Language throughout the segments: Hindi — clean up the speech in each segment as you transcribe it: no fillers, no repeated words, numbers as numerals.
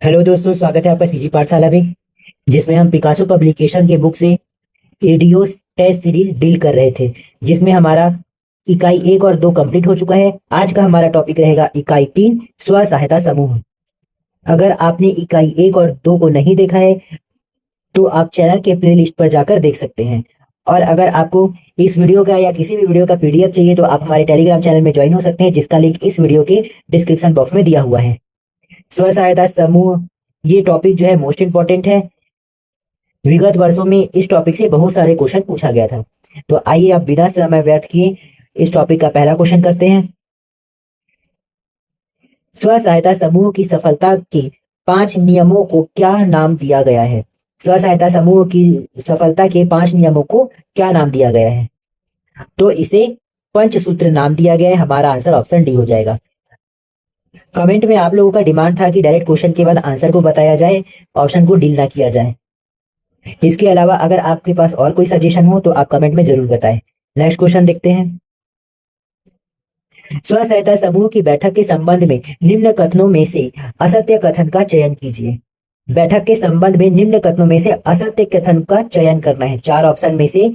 हेलो दोस्तों, स्वागत है आपका सीजी पाठशाला में। जिसमें हम पिकासो पब्लिकेशन के बुक से एडीओ टेस्ट सीरीज डील कर रहे थे, जिसमें हमारा इकाई 1 और 2 कंप्लीट हो चुका है। आज का हमारा टॉपिक रहेगा इकाई 3, स्व सहायता समूह। अगर आपने इकाई 1 और 2 को नहीं देखा है तो आप चैनल के प्लेलिस्ट पर जाकर देख सकते हैं। और अगर आपको इस वीडियो का या किसी भी वीडियो का पीडीएफ चाहिए तो आप हमारे टेलीग्राम चैनल में ज्वाइन हो सकते हैं, जिसका लिंक इस वीडियो के डिस्क्रिप्शन बॉक्स में दिया हुआ है। स्व सहायता समूह, ये टॉपिक जो है मोस्ट इंपॉर्टेंट है। विगत वर्षों में इस टॉपिक से बहुत सारे क्वेश्चन पूछा गया था। तो आइए आप बिना समय व्यर्थ किए इस टॉपिक का पहला क्वेश्चन करते हैं। स्व सहायता समूह की सफलता के 5 नियमों को क्या नाम दिया गया है? स्व सहायता समूह की सफलता के 5 नियमों को क्या नाम दिया गया है? तो इसे पंचसूत्र नाम दिया गया है। हमारा आंसर ऑप्शन डी हो जाएगा। कमेंट में आप लोगों का डिमांड था कि डायरेक्ट क्वेश्चन के बाद आंसर को बताया जाए, ऑप्शन को डील ना किया जाए। इसके अलावा अगर आपके पास और कोई सजेशन हो तो आप कमेंट में जरूर बताएं। नेक्स्ट क्वेश्चन देखते हैं। स्व सहायता समूह की बैठक के संबंध में निम्न कथनों में से असत्य कथन का चयन कीजिए। बैठक के संबंध में निम्न कथनों में से असत्य कथन का चयन करना है। 4 ऑप्शन में से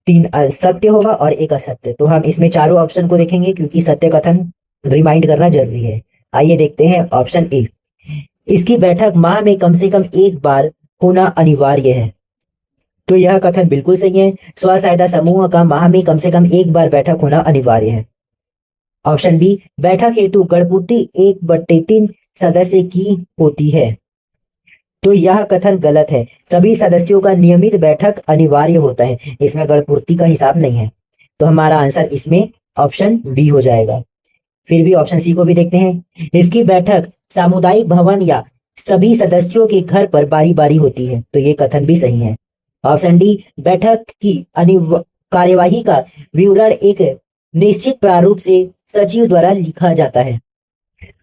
3 सत्य होगा और 1 असत्य। तो हम इसमें चारों ऑप्शन को देखेंगे क्योंकि सत्य कथन रिमाइंड करना जरूरी है। आइए देखते हैं ऑप्शन ए। इसकी बैठक माह में कम से कम 1 बार होना अनिवार्य है। तो यह कथन बिल्कुल सही है। स्व सहायता समूह का माह में कम से कम 1 बार बैठक होना अनिवार्य है। ऑप्शन बी, बैठक हेतु गणपूर्ति 1/3 सदस्य की होती है। तो यह कथन गलत है। सभी सदस्यों का नियमित बैठक अनिवार्य होता है, इसमें गणपूर्ति का हिसाब नहीं है। तो हमारा आंसर इसमें ऑप्शन बी हो जाएगा। फिर भी ऑप्शन सी को भी देखते हैं। इसकी बैठक सामुदायिक भवन या सभी सदस्यों के घर पर बारी बारी होती है। तो ये कथन भी सही है। ऑप्शन डी, बैठक की कार्यवाही का विवरण एक निश्चित प्रारूप से सचिव द्वारा लिखा जाता है।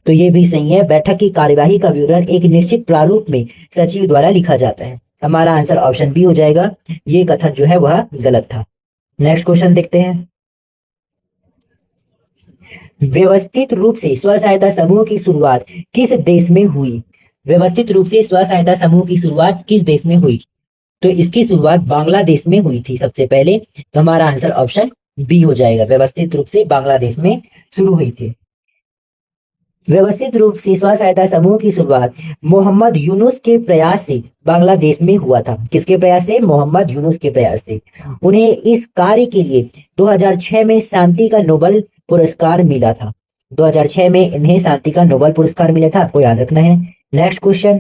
तो ये भी सही है। बैठक की कार्यवाही का विवरण एक निश्चित प्रारूप में सचिव द्वारा लिखा जाता है। हमारा आंसर ऑप्शन बी हो जाएगा। ये कथन जो है वह गलत था। नेक्स्ट क्वेश्चन देखते हैं। व्यवस्थित रूप से स्व सहायता समूह की शुरुआत किस देश में हुई? व्यवस्थित रूप से स्व सहायता समूह की शुरुआत किस देश में हुई? तो इसकी शुरुआत बांग्लादेश में हुई थी सबसे पहले। तो हमारा आंसर ऑप्शन बी हो जाएगा। व्यवस्थित रूप से बांग्लादेश में शुरू हुई थी। व्यवस्थित रूप से स्व सहायता समूह की शुरुआत मोहम्मद यूनुस के प्रयास से बांग्लादेश में हुआ था। किसके प्रयास से? मोहम्मद यूनुस के प्रयास से। उन्हें इस कार्य के लिए 2006 में शांति का नोबेल पुरस्कार मिला था। 2006 में इन्हें शांति का नोबेल पुरस्कार मिला था, आपको याद रखना है। Next question.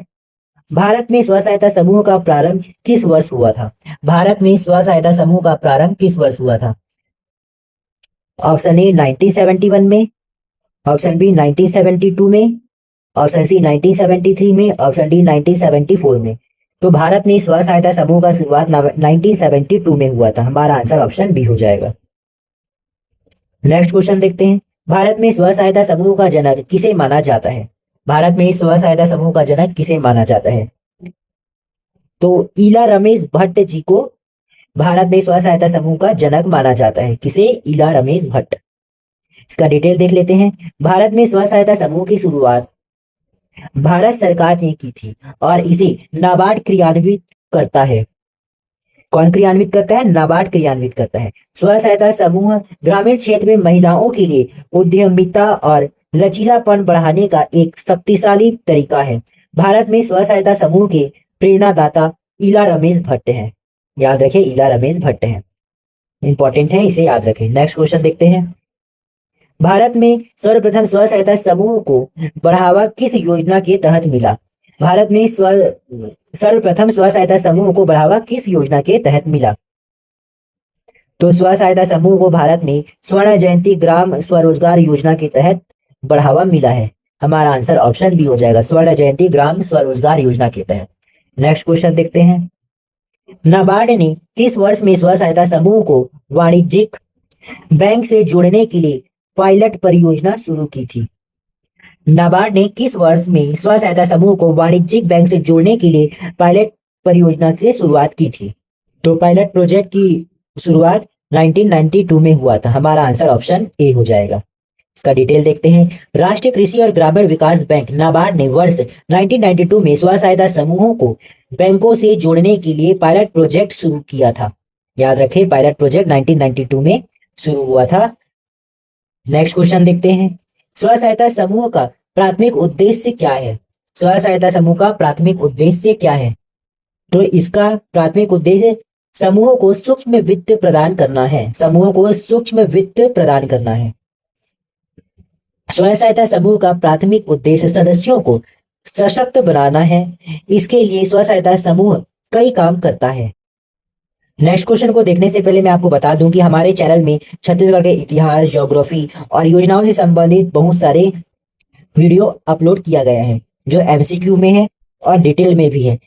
भारत में स्व सहायता समूह का प्रारंभ किस वर्ष हुआ था? भारत में स्व सहायता समूह का प्रारंभ किस वर्ष हुआ था? ऑप्शन ए 1971 में, ऑप्शन बी 1972 में, ऑप्शन सी 1973 में, ऑप्शन डी 1974 में। तो भारत में स्व सहायता समूह का शुरुआत 1972 में हुआ था। हमारा आंसर ऑप्शन बी हो जाएगा। नेक्स्ट क्वेश्चन देखते हैं। भारत में स्व सहायता समूह का जनक किसे माना जाता है? भारत में स्व सहायता समूह का जनक किसे माना जाता है? तो ईला रमेश भट्ट जी को भारत में स्व सहायता समूह का जनक माना जाता है। किसे? ईला रमेश भट्ट। इसका डिटेल देख लेते हैं। भारत में स्व सहायता समूह की शुरुआत भारत सरकार ने की थी और इसे नाबार्ड क्रियान्वित करता है। कौन क्रियान्वित करता है? नाबार्ड क्रियान्वित करता है। स्व सहायता समूह ग्रामीण क्षेत्र में महिलाओं के लिए उद्यमिता और लचीलापन बढ़ाने का एक शक्तिशाली तरीका है। भारत में स्व सहायता समूह के प्रेरणादाता ईला रमेश भट्ट हैं। याद रखें, ईला रमेश भट्ट हैं। इंपॉर्टेंट है, इसे याद रखें। नेक्स्ट क्वेश्चन देखते हैं। भारत में सर्वप्रथम स्व सहायता समूह को बढ़ावा किस योजना के तहत मिला? भारत में सर्वप्रथम स्व सहायता समूह को बढ़ावा किस योजना के तहत मिला? तो स्व सहायता समूह को भारत में स्वर्ण जयंती ग्राम स्वरोजगार योजना के तहत बढ़ावा मिला है। हमारा आंसर ऑप्शन बी हो जाएगा। स्वर्ण जयंती ग्राम स्वरोजगार योजना के तहत। नेक्स्ट क्वेश्चन देखते हैं। नाबार्ड ने किस वर्ष में स्व सहायता समूह को वाणिज्यिक बैंक से जोड़ने के लिए पायलट परियोजना शुरू की थी? नाबार्ड ने किस वर्ष में स्व सहायता समूह को वाणिज्यिक बैंक से जोड़ने के लिए पायलट परियोजना की शुरुआत की थी? तो पायलट प्रोजेक्ट की शुरुआत 1992 में हुआ था। हमारा आंसर ऑप्शन ए हो जाएगा। इसका डिटेल देखते हैं। राष्ट्रीय कृषि और ग्रामीण विकास बैंक नाबार्ड ने वर्ष 1992 में स्व सहायता समूहों को बैंकों से जोड़ने के लिए पायलट प्रोजेक्ट शुरू किया था। याद रखें, पायलट प्रोजेक्ट 1992 में शुरू हुआ था। नेक्स्ट क्वेश्चन देखते हैं। स्व सहायता समूह का प्राथमिक उद्देश्य क्या है? स्व सहायता समूह का प्राथमिक उद्देश्य क्या है? तो इसका प्राथमिक उद्देश्य समूह को सूक्ष्म वित्त प्रदान करना है। समूह को सूक्ष्म वित्त प्रदान करना है। स्वयं सहायता समूह का प्राथमिक उद्देश्य सदस्यों को सशक्त बनाना है। इसके लिए स्व सहायता समूह कई काम करता है। नेक्स्ट क्वेश्चन को देखने से पहले मैं आपको बता दूं कि हमारे चैनल में छत्तीसगढ़ के इतिहास, ज्योग्राफी और योजनाओं से संबंधित बहुत सारे वीडियो अपलोड किया गया है, जो एमसीक्यू में है और डिटेल में भी है,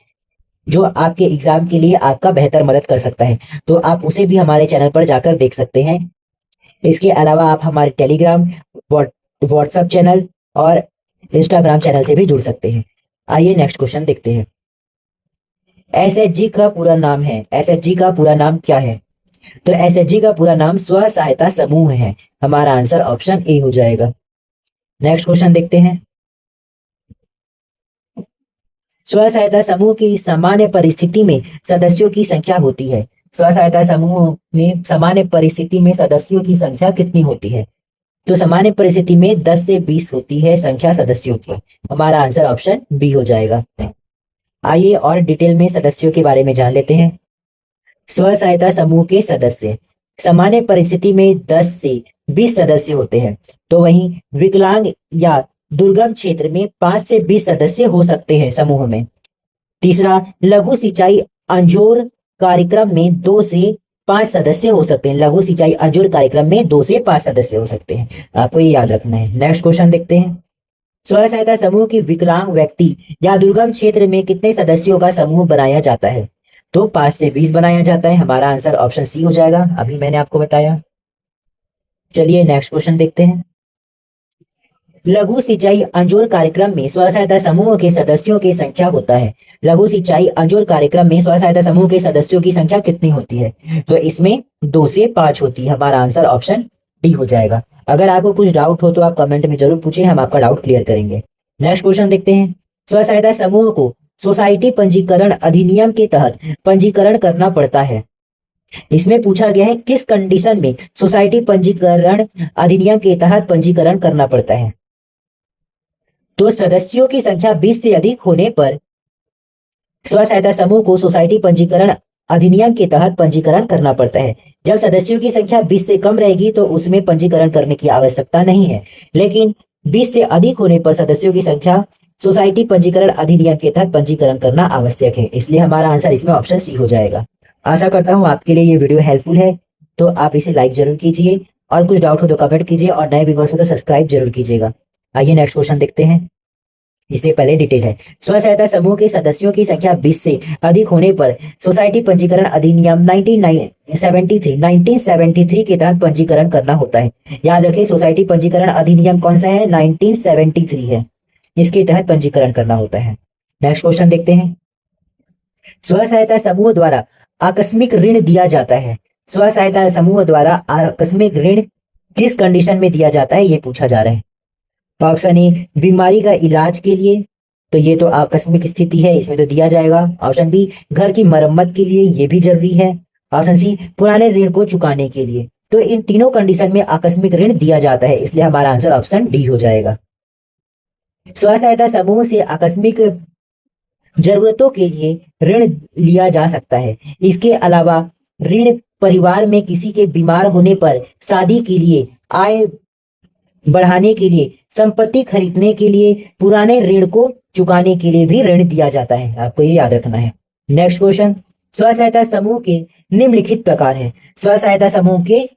जो आपके एग्जाम के लिए आपका बेहतर मदद कर सकता है। तो आप उसे भी हमारे चैनल पर जाकर देख सकते हैं। इसके अलावा आप हमारे टेलीग्राम, व्हाट्सएप चैनल और इंस्टाग्राम चैनल से भी जुड़ सकते हैं। आइए नेक्स्ट क्वेश्चन देखते हैं। एसएचजी का पूरा नाम है। एसएचजी का पूरा नाम क्या है? तो एसएचजी का पूरा नाम स्व सहायता समूह है। हमारा आंसर ऑप्शन ए हो जाएगा। नेक्स्ट क्वेश्चन देखते हैं। स्व सहायता समूह की सामान्य परिस्थिति में सदस्यों की संख्या होती है। स्व सहायता समूह में सामान्य परिस्थिति में सदस्यों की संख्या कितनी होती है? तो सामान्य परिस्थिति में 10 से 20 होती है संख्या सदस्यों की। हमारा आंसर ऑप्शन बी हो जाएगा। आइए और डिटेल में सदस्यों के बारे में जान लेते हैं। स्व सहायता समूह के सदस्य सामान्य परिस्थिति में 10 से 20 सदस्य होते हैं। तो वहीं विकलांग या दुर्गम क्षेत्र में 5 से 20 सदस्य हो सकते हैं समूह में। तीसरा, लघु सिंचाई अंजोर कार्यक्रम में 2 से 5 सदस्य हो सकते हैं। लघु सिंचाई अंजोर कार्यक्रम में 2 से 5 सदस्य हो सकते हैं। आपको ये याद रखना है। नेक्स्ट क्वेश्चन देखते हैं। स्व सहायता समूह की विकलांग व्यक्ति या दुर्गम क्षेत्र में कितने सदस्यों का समूह बनाया जाता है? तो 5 से 20 बनाया जाता है। हमारा आंसर ऑप्शन सी हो जाएगा, अभी मैंने आपको बताया। चलिए नेक्स्ट क्वेश्चन देखते हैं। लघु सिंचाई अंजोर कार्यक्रम में स्व सहायता समूह के सदस्यों की संख्या होता है। लघु सिंचाई अंजोर कार्यक्रम में स्व सहायता समूह के सदस्यों की संख्या कितनी होती है? तो इसमें 2 से 5 होती है। हमारा आंसर ऑप्शन डी हो जाएगा। अगर आपको कुछ डाउट हो तो आप कमेंट में जरूर पूछिए, हम आपका डाउट क्लियर करेंगे। नेक्स्ट क्वेश्चन देखते हैं। स्व सहायता समूह को सोसाइटी पंजीकरण अधिनियम के तहत पंजीकरण करना पड़ता है। इसमें पूछा गया है किस कंडीशन में सोसाइटी पंजीकरण अधिनियम के तहत पंजीकरण करना पड़ता है? तो सदस्यों की संख्या 20 से अधिक होने पर स्व सहायता समूह को सोसाइटी पंजीकरण अधिनियम के तहत पंजीकरण करना पड़ता है। जब सदस्यों की संख्या 20 से कम रहेगी तो उसमें पंजीकरण करने की आवश्यकता नहीं है, लेकिन 20 से अधिक होने पर सदस्यों की संख्या सोसाइटी पंजीकरण अधिनियम के तहत पंजीकरण करना आवश्यक है। इसलिए हमारा आंसर इसमें ऑप्शन सी हो जाएगा। आशा करता हूँ आपके लिए ये वीडियो हेल्पफुल है, तो आप इसे लाइक जरूर कीजिए और कुछ डाउट हो तो कमेंट कीजिए और नए व्यूअर्स हो तो सब्सक्राइब जरूर कीजिएगा। आइए नेक्स्ट क्वेश्चन देखते हैं। इससे पहले डिटेल है। स्व सहायता समूह के सदस्यों की संख्या 20 से अधिक होने पर सोसाइटी पंजीकरण अधिनियम 1973 के तहत पंजीकरण करना होता है। याद रखें, सोसाइटी पंजीकरण अधिनियम कौन सा है? 1973 है। इसके तहत पंजीकरण करना होता है। नेक्स्ट क्वेश्चन देखते हैं। स्व सहायता समूह द्वारा आकस्मिक ऋण दिया जाता है। स्व सहायता समूह द्वारा आकस्मिक ऋण किस कंडीशन में दिया जाता है, ये पूछा जा रहा है। ऑप्शन ए, बीमारी का इलाज के लिए, तो ये तो आकस्मिक स्थिति है, इसमें तो दिया जाएगा। ऑप्शन बी, घर की मरम्मत के लिए, ये भी जरूरी है। ऑप्शन सी, पुराने ऋण को चुकाने के लिए। तो इन तीनों कंडीशन में आकस्मिक ऋण दिया जाता है, इसलिए हमारा आंसर ऑप्शन डी हो जाएगा। स्व सहायता समूह से आकस्मिक जरूरतों के लिए ऋण लिया जा सकता है। इसके अलावा ऋण परिवार में किसी के बीमार होने पर, शादी के लिए, आय बढ़ाने के लिए, संपत्ति खरीदने के लिए, पुराने ऋण को चुकाने के लिए भी ऋण दिया जाता है। आपको ये याद रखना है। Next question. स्व सहायता समूह के निम्नलिखित प्रकार है। स्व सहायता समूह के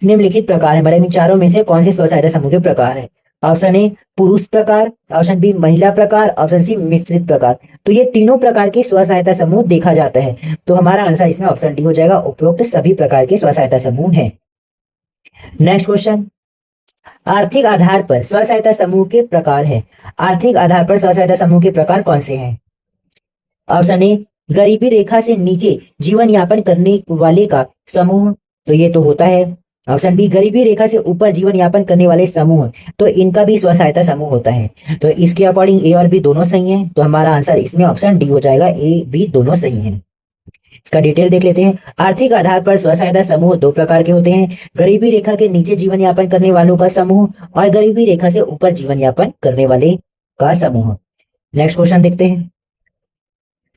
निम्नलिखित प्रकार है, मतलब इन चारों में से कौन से स्व सहायता समूह के प्रकार है? ऑप्शन ए, पुरुष प्रकार। ऑप्शन बी, महिला प्रकार। ऑप्शन सी, मिश्रित प्रकार। तो ये तीनों प्रकार के स्व सहायता समूह देखा जाता है, तो हमारा आंसर इसमें ऑप्शन डी हो जाएगा। उपरोक्त सभी प्रकार के स्व सहायता समूह हैं। Next question. आर्थिक आधार पर स्व सहायता समूह के प्रकार है। आर्थिक आधार पर स्व सहायता समूह के प्रकार कौन से हैं? ऑप्शन ए, गरीबी रेखा से नीचे जीवन यापन करने वाले का समूह, तो ये तो होता है। ऑप्शन बी, गरीबी रेखा से ऊपर जीवन यापन करने वाले समूह, तो इनका भी स्व सहायता समूह होता है। तो इसके अकॉर्डिंग ए और बी दोनों सही हैं, तो हमारा आंसर इसमें ऑप्शन डी हो जाएगा, ए बी दोनों सही हैं। इसका डिटेल देख लेते हैं। आर्थिक आधार पर स्व सहायता समूह दो प्रकार के होते हैं, गरीबी रेखा के नीचे जीवन यापन करने वालों का समूह और गरीबी रेखा से ऊपर जीवन यापन करने वाले का समूह। नेक्स्ट क्वेश्चन देखते हैं।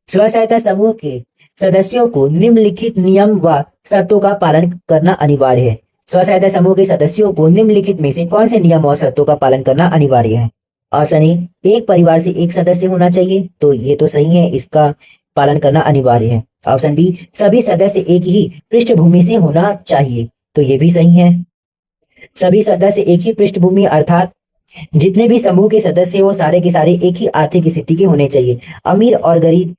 स्व सहायता समूह के सदस्यों को निम्नलिखित नियम व शर्तों का पालन करना अनिवार्य है। स्व सहायता समूह के सदस्यों को निम्नलिखित में से कौन से नियम और शर्तों का पालन करना अनिवार्य है? ऑप्शन ए, एक परिवार से एक सदस्य होना चाहिए, तो ये तो सही है, इसका पालन करना अनिवार्य है। ऑप्शन बी, सभी सदस्य एक ही पृष्ठभूमि से होना चाहिए, तो ये भी सही है। सभी सदस्य एक ही पृष्ठभूमि अर्थात जितने भी समूह के सदस्य हो सारे के सारे एक ही आर्थिक स्थिति के होने चाहिए। अमीर और गरीब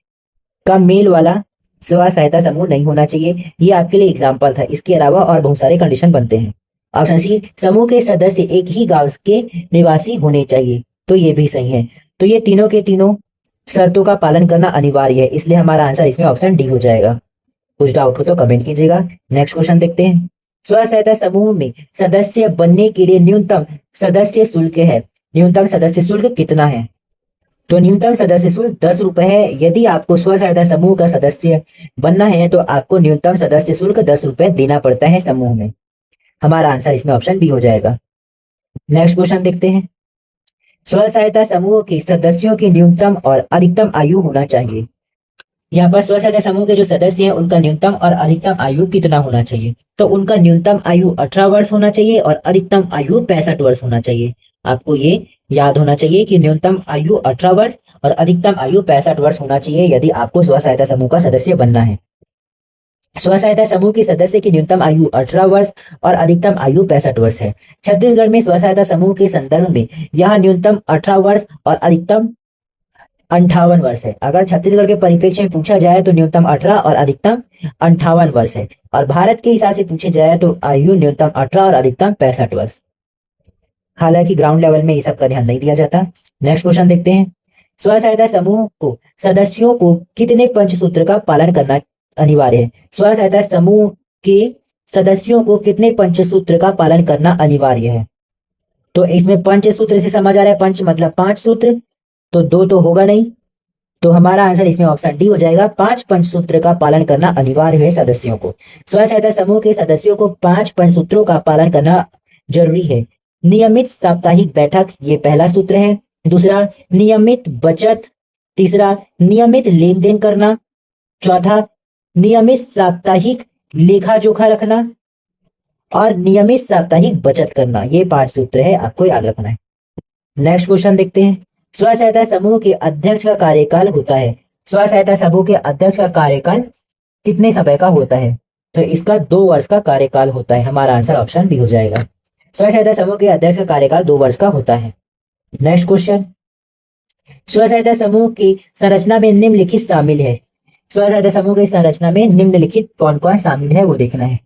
का मेल वाला स्व सहायता समूह नहीं होना चाहिए। ये आपके लिए एग्जाम्पल था, इसके अलावा और बहुत सारे कंडीशन बनते हैं। ऑप्शन सी, समूह के सदस्य एक ही गांव के निवासी होने चाहिए, तो ये भी सही है। तो ये तीनों के तीनों शर्तों का पालन करना अनिवार्य है, इसलिए हमारा आंसर इसमें ऑप्शन डी हो जाएगा। कुछ डाउट हो तो कमेंट कीजिएगा। नेक्स्ट क्वेश्चन देखते हैं। स्व सहायता समूह में सदस्य बनने के लिए न्यूनतम सदस्य शुल्क है, न्यूनतम सदस्य शुल्क कितना है? तो न्यूनतम सदस्य शुल्क 10 रुपए है। यदि आपको स्व सहायता समूह का सदस्य बनना है तो आपको न्यूनतम सदस्य शुल्क 10 रुपए देना पड़ता है समूह में। हमारा आंसर इसमें ऑप्शन बी हो जाएगा। नेक्स्ट क्वेश्चन देखते हैं। स्व सहायता समूह के सदस्यों की न्यूनतम और अधिकतम आयु होना चाहिए। यहाँ पर स्व सहायता समूह के जो सदस्य हैं उनका न्यूनतम और अधिकतम आयु कितना होना चाहिए? तो उनका न्यूनतम आयु 18 वर्ष होना चाहिए और अधिकतम आयु 65 वर्ष होना चाहिए। आपको ये याद होना चाहिए कि न्यूनतम आयु 18 वर्ष और अधिकतम आयु 65 वर्ष होना चाहिए यदि आपको स्व सहायता समूह का सदस्य बनना है। स्व सहायता समूह के सदस्य की न्यूनतम आयु 18 वर्ष और अधिकतम आयु 65 वर्ष है। छत्तीसगढ़ में स्व सहायता समूह के संदर्भ में यह न्यूनतम 18 वर्ष और अधिकतम 58 वर्ष है। अगर छत्तीसगढ़ के परिप्रेक्ष्य में पूछा जाए तो न्यूनतम 18 और अधिकतम 58 वर्ष है, और भारत के हिसाब से पूछे जाए तो आयु न्यूनतम 18 और अधिकतम 65 वर्ष। हालांकि ग्राउंड लेवल में ये सब का ध्यान नहीं दिया जाता। नेक्स्ट क्वेश्चन देखते हैं। स्व सहायता समूह को सदस्यों को कितने पंचसूत्र का पालन करना अनिवार्य है? स्व सहायता समूह के सदस्यों को कितने पंचसूत्र का पालन करना अनिवार्य है? तो इसमें पंचसूत्र से समझ आ रहा है, पंच मतलब 5 सूत्र, तो 2 तो होगा नहीं, तो हमारा आंसर इसमें ऑप्शन डी हो जाएगा। 5 पंचसूत्र का पालन करना अनिवार्य है सदस्यों को। स्व सहायता समूह के सदस्यों को 5 पंचसूत्रों का पालन करना जरूरी है। नियमित साप्ताहिक बैठक, ये पहला सूत्र है। दूसरा, नियमित बचत। तीसरा, नियमित लेन देन करना। चौथा, नियमित साप्ताहिक लेखा जोखा रखना और नियमित साप्ताहिक बचत करना। ये 5 सूत्र है, आपको याद रखना है। नेक्स्ट क्वेश्चन देखते हैं। स्व सहायता समूह के अध्यक्ष का कार्यकाल होता है। स्व सहायता समूह के अध्यक्ष का कार्यकाल कितने समय का होता है? तो इसका 2 वर्ष का कार्यकाल होता है। हमारा आंसर ऑप्शन बी हो जाएगा। स्व सहायता समूह के अध्यक्ष का कार्यकाल 2 वर्ष का होता है। Next question. स्व सहायता समूह की संरचना में निम्नलिखित शामिल है। स्व सहायता समूह की संरचना में निम्नलिखित कौन कौन शामिल है वो देखना है।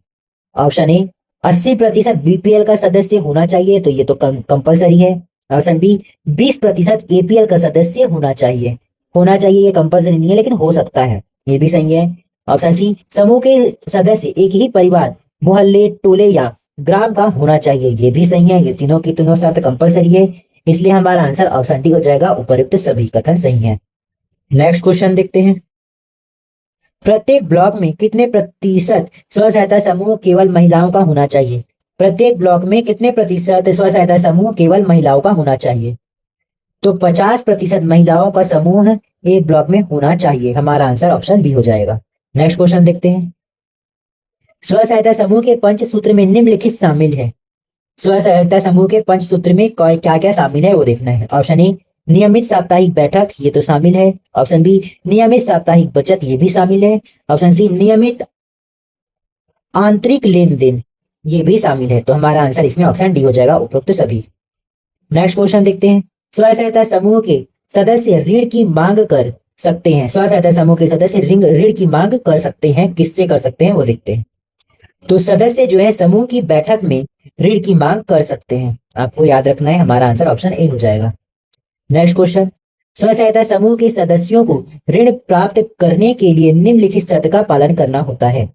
ऑप्शन ए, 80% बीपीएल का सदस्य होना चाहिए, तो ये तो कंपलसरी है। ऑप्शन बी, 20% एपीएल का सदस्य होना चाहिए। होना चाहिए ये कंपलसरी नहीं है, लेकिन हो सकता है, ये भी सही है। ऑप्शन सी, समूह के सदस्य एक ही परिवार, मोहल्ले, टोले या ग्राम का होना चाहिए, ये भी सही है। ये तीनों की तीनों शर्त कंपलसरी है, इसलिए हमारा आंसर ऑप्शन डी हो जाएगा। उपयुक्त सभी कथन सही है। नेक्स्ट क्वेश्चन देखते हैं। प्रत्येक ब्लॉक में कितने प्रतिशत स्व सहायता समूह केवल महिलाओं का होना चाहिए? प्रत्येक ब्लॉक में कितने प्रतिशत स्व सहायता समूह केवल महिलाओं का होना चाहिए? तो 50% महिलाओं का समूह एक ब्लॉक में होना चाहिए। हमारा आंसर ऑप्शन बी हो जाएगा। नेक्स्ट क्वेश्चन देखते हैं। स्व सहायता समूह के पंचसूत्र में निम्नलिखित शामिल है। स्व सहायता समूह के पंचसूत्र में क्या क्या शामिल है वो देखना है। ऑप्शन ए, नियमित साप्ताहिक बैठक, ये तो शामिल है। ऑप्शन बी, नियमित साप्ताहिक बचत, ये भी शामिल है। ऑप्शन सी, नियमित आंतरिक लेन देन, ये भी शामिल है। तो हमारा आंसर इसमें ऑप्शन डी हो जाएगा, उपरोक्त सभी। नेक्स्ट क्वेश्चन देखते हैं। स्व सहायता समूह के सदस्य ऋण की मांग कर सकते हैं। स्व सहायता समूह के सदस्य ऋण की मांग कर सकते हैं, किससे कर सकते हैं वो देखते हैं। तो सदस्य जो है समूह की बैठक में ऋण की मांग कर सकते हैं, आपको याद रखना है। हमारा आंसर ऑप्शन ए हो जाएगा। Next question. स्व सहायता समूह के सदस्यों को ऋण प्राप्त करने के लिए निम्नलिखित शर्त का पालन करना होता है।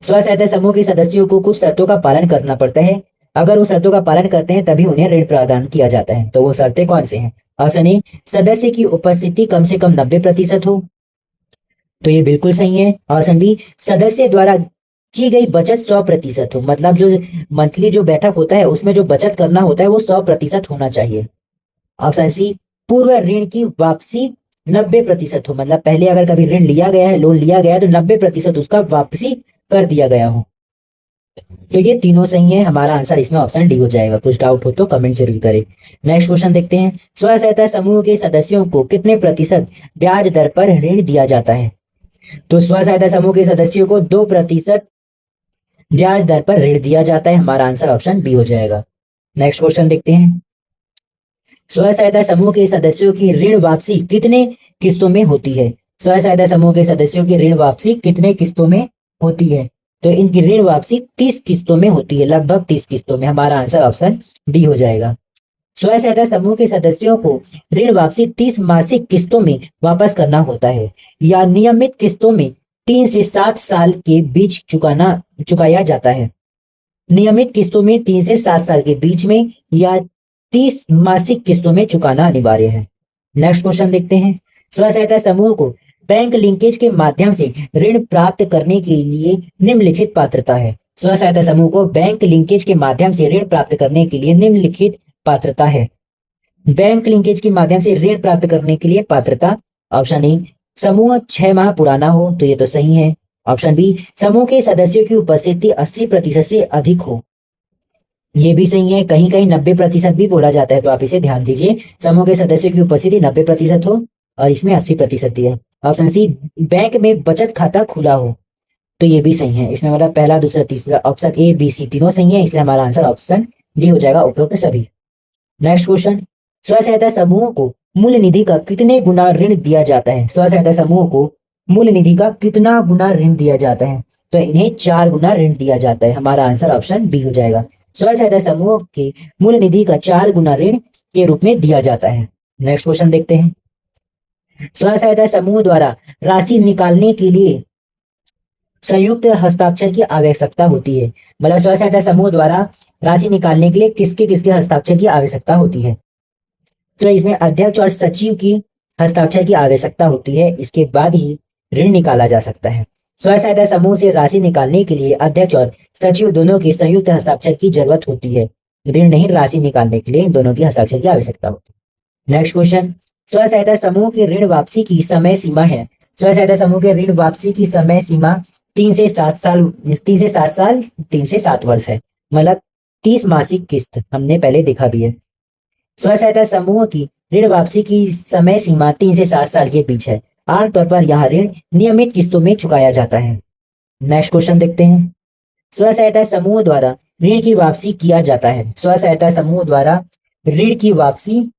स्व सहायता समूह के सदस्यों को कुछ शर्तों का पालन करना पड़ता है। अगर वो शर्तों का पालन करते हैं तभी उन्हें ऋण प्रदान किया जाता है। तो वो शर्तें कौन से हैं? ऑप्शन ए, सदस्य की उपस्थिति कम से कम 90% हो, तो ये बिल्कुल सही है। ऑप्शन बी, सदस्य द्वारा की गई बचत 100% हो, मतलब जो मंथली जो बैठक होता है उसमें जो बचत करना होता है वो 100% होना चाहिए। ऑप्शन सी, पूर्व ऋण की वापसी 90% हो, मतलब पहले अगर कभी ऋण लिया गया है, लोन लिया गया है, तो 90% उसका वापसी कर दिया गया हो। तो ये तीनों सही है, हमारा आंसर इसमें ऑप्शन डी हो जाएगा। कुछ डाउट हो तो कमेंट जरूर करें। नेक्स्ट क्वेश्चन देखते हैं, स्व सहायता समूह के सदस्यों को कितने प्रतिशत ब्याज दर पर ऋण दिया जाता है? तो स्व सहायता समूह के सदस्यों को 2% ब्याज दर पर ऋण दिया जाता है, हमारा आंसर ऑप्शन बी हो जाएगा। नेक्स्ट क्वेश्चन देखते हैं, स्व सहायता समूह के सदस्यों की ऋण वापसी कितने किस्तों में होती है? स्व सहायता समूह के सदस्यों की ऋण वापसी कितने किस्तों में होती है? तो इनकी ऋण वापसी 30 किस्तों में होती है, लगभग 30 किस्तों में, हमारा आंसर ऑप्शन डी हो जाएगा। स्व सहायता समूह के सदस्यों को ऋण वापसी 30 मासिक किस्तों में वापस करना होता है, या नियमित किस्तों में 3 से 7 साल के बीच चुकाया जाता है। नियमित किस्तों में 3 से 7 साल के बीच में, या 30 मासिक किस्तों में चुकाना अनिवार्य है। नेक्स्ट क्वेश्चन देखते हैं, स्व सहायता समूह को बैंक लिंकेज के माध्यम से ऋण प्राप्त करने के लिए निम्नलिखित पात्रता है। स्व सहायता समूह को बैंक लिंकेज के माध्यम से ऋण प्राप्त करने के लिए निम्नलिखित पात्रता है। बैंक लिंकेज के माध्यम से ऋण प्राप्त करने के लिए पात्रता, ऑप्शन ए, समूह 6 माह पुराना हो, तो ये तो सही है। ऑप्शन बी, समूह के सदस्यों की उपस्थिति 80% से अधिक हो, ये भी सही है। कहीं कहीं 90% भी बोला जाता है, तो आप इसे ध्यान दीजिए। समूह के सदस्यों की उपस्थिति 90% हो और इसमें 80% है। ऑप्शन सी, बैंक में बचत खाता खुला हो, तो ये भी सही है। इसमें मतलब पहला, दूसरा, तीसरा, ऑप्शन ए, बी, सी तीनों सही है, इसलिए हमारा आंसर ऑप्शन डी हो जाएगा, उपरोक्त सभी। नेक्स्ट क्वेश्चन, स्व सहायता समूह को मूल निधि का कितने गुना ऋण दिया जाता है? स्व सहायता समूह को मूल निधि का कितना गुना ऋण दिया जाता है? तो इन्हें 4 गुना ऋण दिया जाता है, हमारा आंसर ऑप्शन बी हो जाएगा। स्व सहायता समूह के मूल निधि का 4 गुना ऋण के रूप में दिया जाता है। नेक्स्ट क्वेश्चन देखते हैं, स्व सहायता समूह द्वारा राशि निकालने के लिए संयुक्त हस्ताक्षर की आवश्यकता होती है, मतलब स्व सहायता समूह द्वारा राशि निकालने के लिए किसके किसके हस्ताक्षर की आवश्यकता होती है? तो इसमें अध्यक्ष और सचिव की हस्ताक्षर की आवश्यकता होती है, इसके बाद ही ऋण निकाला जा सकता है। स्व सहायता समूह से राशि निकालने के लिए अध्यक्ष और सचिव दोनों के संयुक्त हस्ताक्षर की जरूरत होती है, ऋण नहीं, राशि निकालने के लिए इन दोनों की हस्ताक्षर की आवश्यकता होती है। नेक्स्ट क्वेश्चन, स्व सहायता समूह की ऋण वापसी की समय सीमा है। स्व सहायता समूह के ऋण वापसी की समय सीमा 3 से 7 साल, 3 से 7 साल, 3 से 7 वर्ष है, मतलब 30 मासिक किस्त, हमने पहले देखा भी है। स्व सहायता समूह की ऋण वापसी की समय सीमा 3 से 7 साल के बीच है। आमतौर पर यह ऋण नियमित किस्तों में चुकाया जाता है। नेक्स्ट क्वेश्चन देखते हैं, स्व सहायता समूह द्वारा ऋण की वापसी किया जाता है। स्व सहायता समूह द्वारा ऋण की वापसी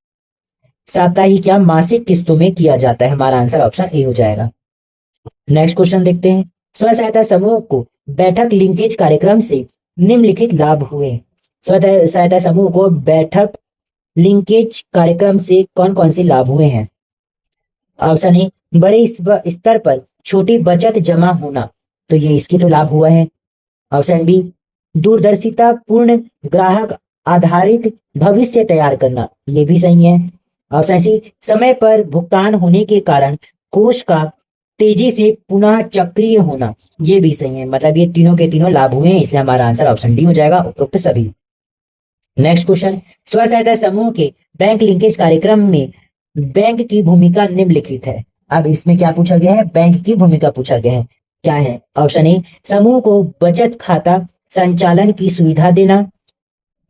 साप्ताहिक या मासिक किस्तों में किया जाता है, हमारा आंसर ऑप्शन ए हो जाएगा। नेक्स्ट क्वेश्चन देखते हैं, स्व सहायता समूह को बैठक लिंकेज कार्यक्रम से निम्नलिखित लाभ हुए। स्व सहायता समूह को बैठक लिंकेज कार्यक्रम से कौन कौन से लाभ हुए हैं? ऑप्शन ए, बड़े स्तर पर छोटी बचत जमा होना, तो ये इसके तो लाभ हुआ है। ऑप्शन बी, दूरदर्शिता पूर्ण ग्राहक आधारित भविष्य तैयार करना, ये भी सही है। ऑप्शन सी, समय पर भुगतान होने के कारण कोष का तेजी से पुनः चक्रीय होना, ये भी सही है। मतलब ये तीनों के तीनों लाभ हुए हैं, इसलिए हमारा आंसर ऑप्शन डी हो जाएगा, उपरोक्त सभी। नेक्स्ट क्वेश्चन, स्व सहायता समूह के बैंक लिंकेज कार्यक्रम में बैंक की भूमिका निम्नलिखित है। अब इसमें क्या पूछा गया है? बैंक की भूमिका पूछा गया है, क्या है? ऑप्शन ए, समूह को बचत खाता संचालन की सुविधा देना।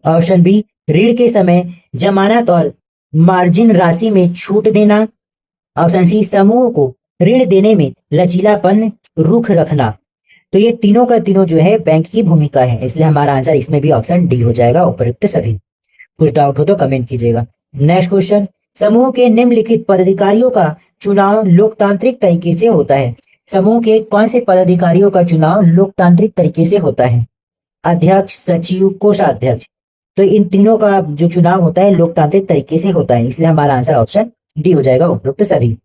ऑप्शन बी, ऋण के समय जमानत और मार्जिन राशि में छूट देना। ऑप्शन सी, समूह को ऋण देने में लचीलापन रुख रखना। तो ये तीनों का तीनों जो है बैंक की भूमिका है, इसलिए हमारा आंसर इसमें भी ऑप्शन डी हो जाएगा, उपयुक्त सभी। कुछ डाउट हो तो कमेंट कीजिएगा। नेक्स्ट क्वेश्चन, समूह के निम्नलिखित पदाधिकारियों का चुनाव लोकतांत्रिक तरीके से होता है। समूह के कौन से पदाधिकारियों का चुनाव लोकतांत्रिक तरीके से होता है? अध्यक्ष, सचिव, कोषाध्यक्ष। तो इन तीनों का जो चुनाव होता है लोकतांत्रिक तरीके से होता है, इसलिए हमारा आंसर ऑप्शन डी हो जाएगा, उपयुक्त सभी।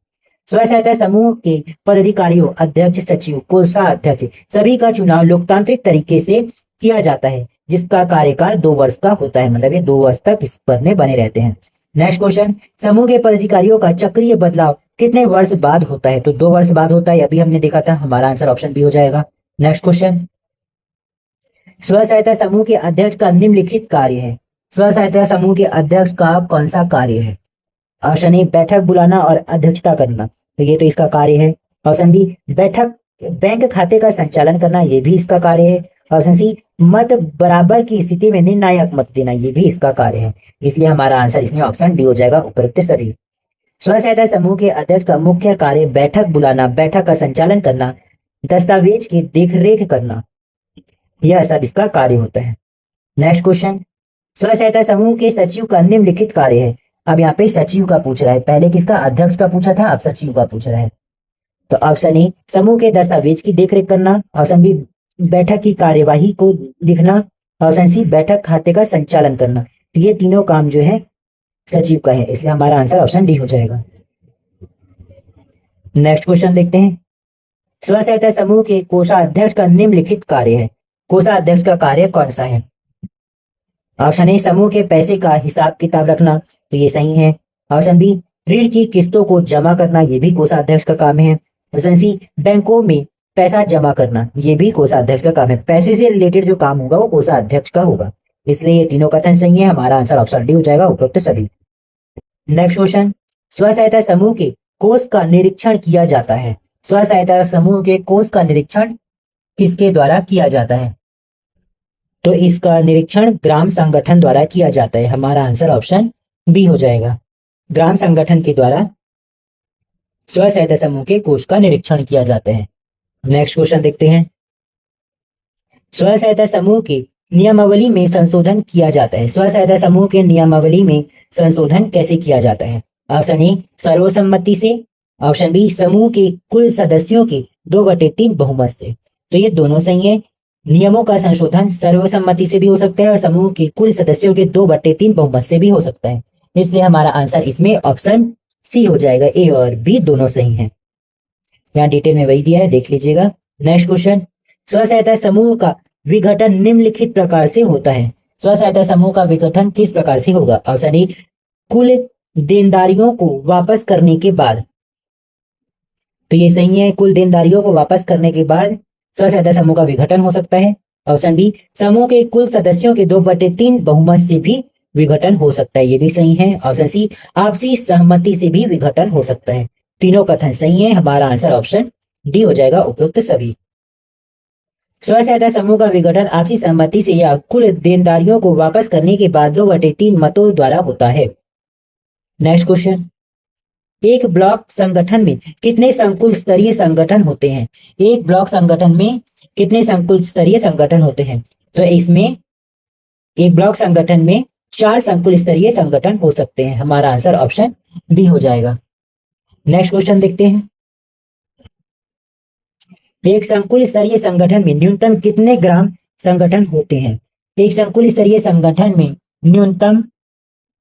स्व सहायता समूह के पदाधिकारियों, अध्यक्ष, सचिव, कोषाध्यक्ष सभी का चुनाव लोकतांत्रिक तरीके से किया जाता है, जिसका कार्यकाल 2 वर्ष का होता है, मतलब ये 2 वर्ष तक इस पद में बने रहते हैं। नेक्स्ट क्वेश्चन, समूह के पदाधिकारियों का चक्रीय बदलाव कितने वर्ष बाद होता है? तो 2 वर्ष बाद होता है, अभी हमने देखा था, हमारा आंसर ऑप्शन बी हो जाएगा। नेक्स्ट क्वेश्चन, स्व सहायता समूह के अध्यक्ष का निम्नलिखित कार्य है। स्व सहायता समूह के अध्यक्ष का कौन सा कार्य है? ऑप्शन ए बैठक बुलाना और अध्यक्षता करना, तो ये तो इसका कार्य है। ऑप्शन बी बैठक बैंक खाते का संचालन करना, ये भी इसका कार्य है। ऑप्शन सी मत बराबर की स्थिति में निर्णायक मत देना, ये भी इसका कार्य है। इसलिए हमारा आंसर इसमें ऑप्शन डी हो जाएगा, उपरोक्त सभी। स्व सहायता समूह के अध्यक्ष का मुख्य कार्य बैठक बुलाना, बैठक का संचालन करना, दस्तावेज की देखरेख करना, यह सब इसका कार्य होता है। नेक्स्ट क्वेश्चन, स्व सहायता समूह के सचिव का निम्नलिखित कार्य है। अब यहाँ पे सचिव का पूछ रहा है, पहले किसका, अध्यक्ष का पूछा था, अब सचिव का पूछ रहा है। तो ऑप्शन ए समूह के दस्तावेज की देखरेख करना, ऑप्शन बी बैठक की कार्यवाही को लिखना, ऑप्शन सी बैठक खाते का संचालन करना। तो ये तीनों काम जो है सचिव का है, इसलिए हमारा आंसर ऑप्शन डी हो जाएगा। नेक्स्ट क्वेश्चन देखते हैं, स्व सहायता समूह के कोषाध्यक्ष का निम्नलिखित कार्य है। कोषाध्यक्ष का कार्य कौन सा है? ऑप्शन ए समूह के पैसे का हिसाब किताब रखना, तो ये सही है। ऑप्शन बी ऋण की किस्तों को जमा करना, ये भी कोषाध्यक्ष का काम है। ऑप्शन सी बैंकों में पैसा जमा करना, ये भी कोषाध्यक्ष का काम है। पैसे से रिलेटेड जो काम होगा वो कोषाध्यक्ष का होगा, इसलिए ये तीनों कथन सही है, हमारा आंसर ऑप्शन डी हो जाएगा, उपरोक्त सभी। नेक्स्ट क्वेश्चन, स्व सहायता समूह के कोष का निरीक्षण किया जाता है। स्व सहायता समूह के कोष का निरीक्षण किसके द्वारा किया जाता है? तो इसका निरीक्षण ग्राम संगठन द्वारा किया जाता है, हमारा आंसर ऑप्शन बी हो जाएगा। ग्राम संगठन के द्वारा स्व सहायता समूह के कोष का निरीक्षण किया जाता है। नेक्स्ट क्वेश्चन देखते हैं, स्व सहायता समूह के नियमावली में संशोधन किया जाता है। स्व सहायता समूह के नियमावली में संशोधन कैसे किया जाता है? ऑप्शन ए सर्वसम्मति से, ऑप्शन बी समूह के कुल सदस्यों के 2/3 बहुमत से, तो ये दोनों सही है। नियमों का संशोधन सर्वसम्मति से भी हो सकता है और समूह के कुल सदस्यों के 2/3 बहुमत से भी हो सकता है, इसलिए हमारा आंसर इसमें ऑप्शन सी हो जाएगा। ए और बी दोनों सही हैं, यहाँ डिटेल में वही दिया है, देख लीजिएगा। नेक्स्ट क्वेश्चन, स्व सहायता समूह का विघटन निम्नलिखित प्रकार से होता है। स्व सहायता समूह का विघटन किस प्रकार से होगा? ऑप्शन ए कुल देनदारियों को वापस करने के बाद, तो ये सही है, कुल देनदारियों को वापस करने के बाद स्व सहायता समूह का विघटन हो सकता है। ऑप्शन बी समूह के कुल सदस्यों के 2/3 बहुमत से भी विघटन हो सकता है, ये भी सही है। ऑप्शन सी आपसी सहमति से भी विघटन हो सकता है, तीनों कथन सही है, हमारा आंसर ऑप्शन डी हो जाएगा, उपरोक्त सभी। स्व सहायता समूह का विघटन आपसी सहमति से या कुल देनदारियों को वापस करने के बाद 2/3 मतों द्वारा होता है। नेक्स्ट क्वेश्चन, एक ब्लॉक संगठन में कितने संकुल स्तरीय संगठन होते हैं? एक ब्लॉक संगठन में कितने संकुल स्तरीय संगठन होते हैं? तो इसमें एक ब्लॉक संगठन में 4 संकुल स्तरीय संगठन हो सकते हैं, हमारा आंसर ऑप्शन बी हो जाएगा। नेक्स्ट क्वेश्चन देखते हैं, एक संकुल स्तरीय संगठन में न्यूनतम कितने ग्राम संगठन होते हैं? एक संकुल स्तरीय संगठन में न्यूनतम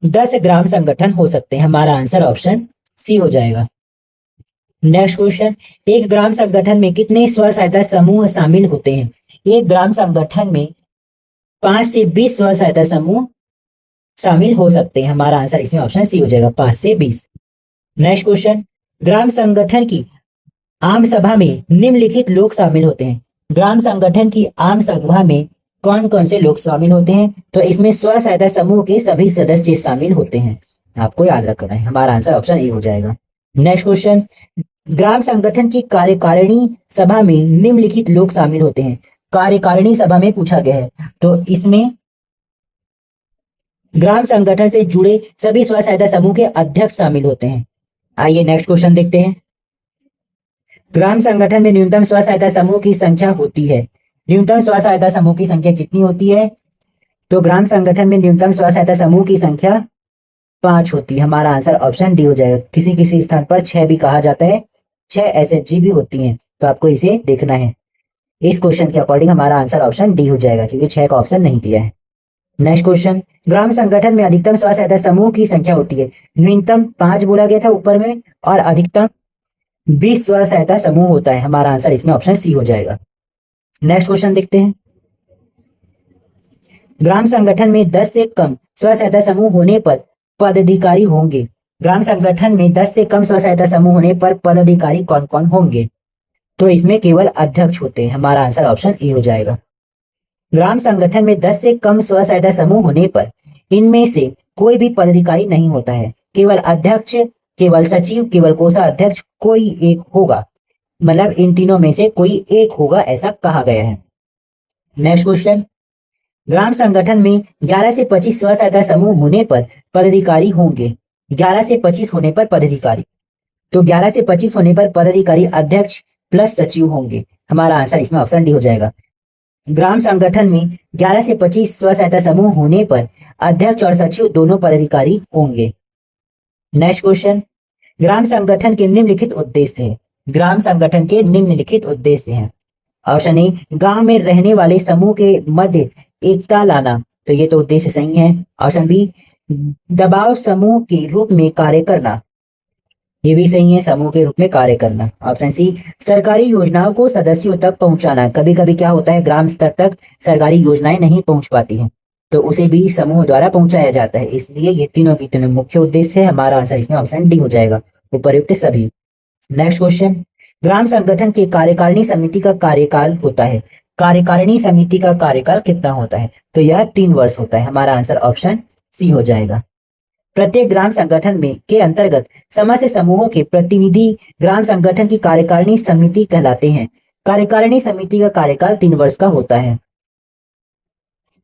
10 ग्राम संगठन हो सकते हैं, हमारा आंसर ऑप्शन सी हो जाएगा। नेक्स्ट क्वेश्चन, एक ग्राम संगठन में कितने स्व सहायता समूह शामिल होते हैं? एक ग्राम संगठन में 5 से 20 स्व सहायता समूह शामिल हो सकते हैं, हमारा आंसर इसमें ऑप्शन सी हो जाएगा, 5 से 20। नेक्स्ट क्वेश्चन, ग्राम संगठन की आम सभा में निम्नलिखित लोग शामिल होते हैं। ग्राम संगठन की आम सभा में कौन कौन से लोग शामिल होते हैं? तो इसमें स्व सहायता समूह के सभी सदस्य शामिल होते हैं, आपको याद रखना है, हमारा आंसर ऑप्शन ए हो जाएगा। नेक्स्ट क्वेश्चन, ग्राम संगठन की कार्यकारिणी सभा में निम्नलिखित लोग शामिल होते हैं। कार्यकारिणी सभा में पूछा गया है, तो इसमें ग्राम संगठन से जुड़े सभी स्व सहायता समूह के अध्यक्ष शामिल होते हैं। आइए नेक्स्ट क्वेश्चन देखते हैं, ग्राम संगठन में न्यूनतम स्व सहायता समूह की संख्या होती है। न्यूनतम स्व सहायता समूह की संख्या कितनी होती है? तो ग्राम संगठन में न्यूनतम स्व सहायता समूह की संख्या 5 होती है, हमारा आंसर ऑप्शन डी हो जाएगा। किसी किसी स्थान पर 6 भी कहा जाता है, 6 एसएचजी भी होती हैं, तो आपको इसे देखना है। इस क्वेश्चन के अकॉर्डिंग हमारा आंसर ऑप्शन डी हो जाएगा, क्योंकि 6 का ऑप्शन नहीं दिया है। नेक्स्ट क्वेश्चन, ग्राम संगठन में अधिकतम स्व सहायता समूह की संख्या होती है। न्यूनतम 5 बोला गया था ऊपर में और अधिकतम 20 स्व सहायता समूह होता है। हमारा आंसर इसमें ऑप्शन सी हो जाएगा। नेक्स्ट क्वेश्चन देखते हैं। ग्राम संगठन में 10 से कम स्व सहायता समूह होने पर पदाधिकारी होंगे। ग्राम संगठन में 10 से कम स्व सहायता समूह होने पर पदाधिकारी कौन कौन होंगे? तो इसमें केवल अध्यक्ष होते हैं। हमारा आंसर ऑप्शन ए हो जाएगा। ग्राम संगठन में 10 से कम स्व सहायता समूह होने पर इनमें से कोई भी पदाधिकारी नहीं होता है। केवल अध्यक्ष, केवल सचिव, केवल कोषाध्यक्ष कोई एक होगा। मतलब इन तीनों में से कोई एक होगा, ऐसा कहा गया है। Next question. ग्राम संगठन में 11 से 25 स्व सहायता समूह होने पर पदाधिकारी होंगे। 11 से 25 होने पर पदाधिकारी, तो 11 से 25 होने पर पदाधिकारी अध्यक्ष प्लस सचिव होंगे। हमारा आंसर इसमें ऑप्शन डी हो जाएगा। ग्राम संगठन में 11 से 25 स्व सहायता समूह होने पर अध्यक्ष और सचिव दोनों पदाधिकारी होंगे। Next question. ग्राम संगठन के निम्नलिखित उद्देश्य है। ग्राम संगठन के निम्नलिखित उद्देश्य हैं। ऑप्शन ए, गांव में रहने वाले समूह के मध्य एकता लाना, तो ये तो उद्देश्य सही है। ऑप्शन बी, दबाव समूह के रूप में कार्य करना, ये भी सही है, समूह के रूप में कार्य करना। ऑप्शन सी, सरकारी योजनाओं को सदस्यों तक पहुंचाना। कभी कभी क्या होता है, ग्राम स्तर तक सरकारी योजनाएं नहीं पहुंच पाती हैं, तो उसे भी समूह द्वारा पहुंचाया जाता है। इसलिए ये तीनों की तीनों मुख्य उद्देश्य है। हमारा आंसर इसमें ऑप्शन डी हो जाएगा, उपर्युक्त सभी। Next question. ग्राम संगठन के कार्यकारिणी समिति का कार्यकाल होता है। कार्यकारिणी समिति का कार्यकाल कितना होता है? तो यह 3 वर्ष होता है। हमारा आंसर ऑप्शन सी हो जाएगा। प्रत्येक ग्राम संगठन में के अंतर्गत समस्त समूहों के प्रतिनिधि ग्राम संगठन की कार्यकारिणी समिति कहलाते हैं। कार्यकारिणी समिति का कार्यकाल 3 वर्ष का होता है।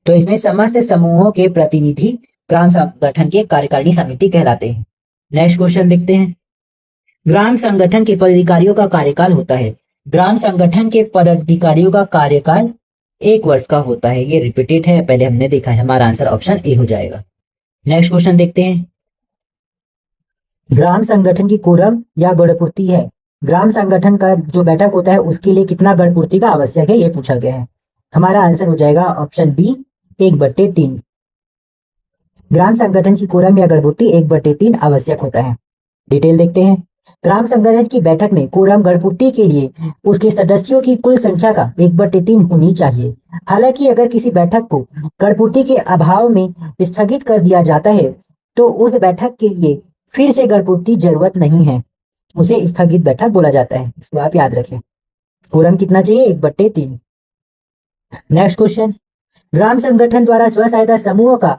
तो इसमें समस्त समूहों के प्रतिनिधि ग्राम संगठन के कार्यकारिणी समिति कहलाते हैं। नेक्स्ट क्वेश्चन देखते हैं। ग्राम संगठन के पदाधिकारियों का कार्यकाल होता है। ग्राम संगठन के पदाधिकारियों का कार्यकाल 1 वर्ष का होता है। ये रिपीटेड है, पहले हमने देखा है। हमारा आंसर ऑप्शन ए हो जाएगा। नेक्स्ट क्वेश्चन देखते हैं। ग्राम संगठन की कोरम या गणपूर्ति है। ग्राम संगठन का जो बैठक होता है उसके लिए कितना गणपूर्ति का आवश्यक है, ये पूछा गया है। हमारा आंसर हो जाएगा ऑप्शन बी, 1/3। ग्राम संगठन की कोरम या गणपूर्ति 1/3 आवश्यक होता है। डिटेल देखते हैं। ग्राम संगठन की बैठक में कोरम गणपूर्ति के लिए उसके सदस्यों की कुल संख्या का 1/3 होनी चाहिए। हालांकि अगर किसी बैठक को गणपूर्ति के अभाव में स्थगित कर दिया जाता है तो उस बैठक के लिए फिर से गणपूर्ति जरूरत नहीं है, उसे स्थगित बैठक बोला जाता है। इसको आप याद रखें। कोरम कितना चाहिए? 1/3। Next question. ग्राम संगठन द्वारा स्व सहायता समूह का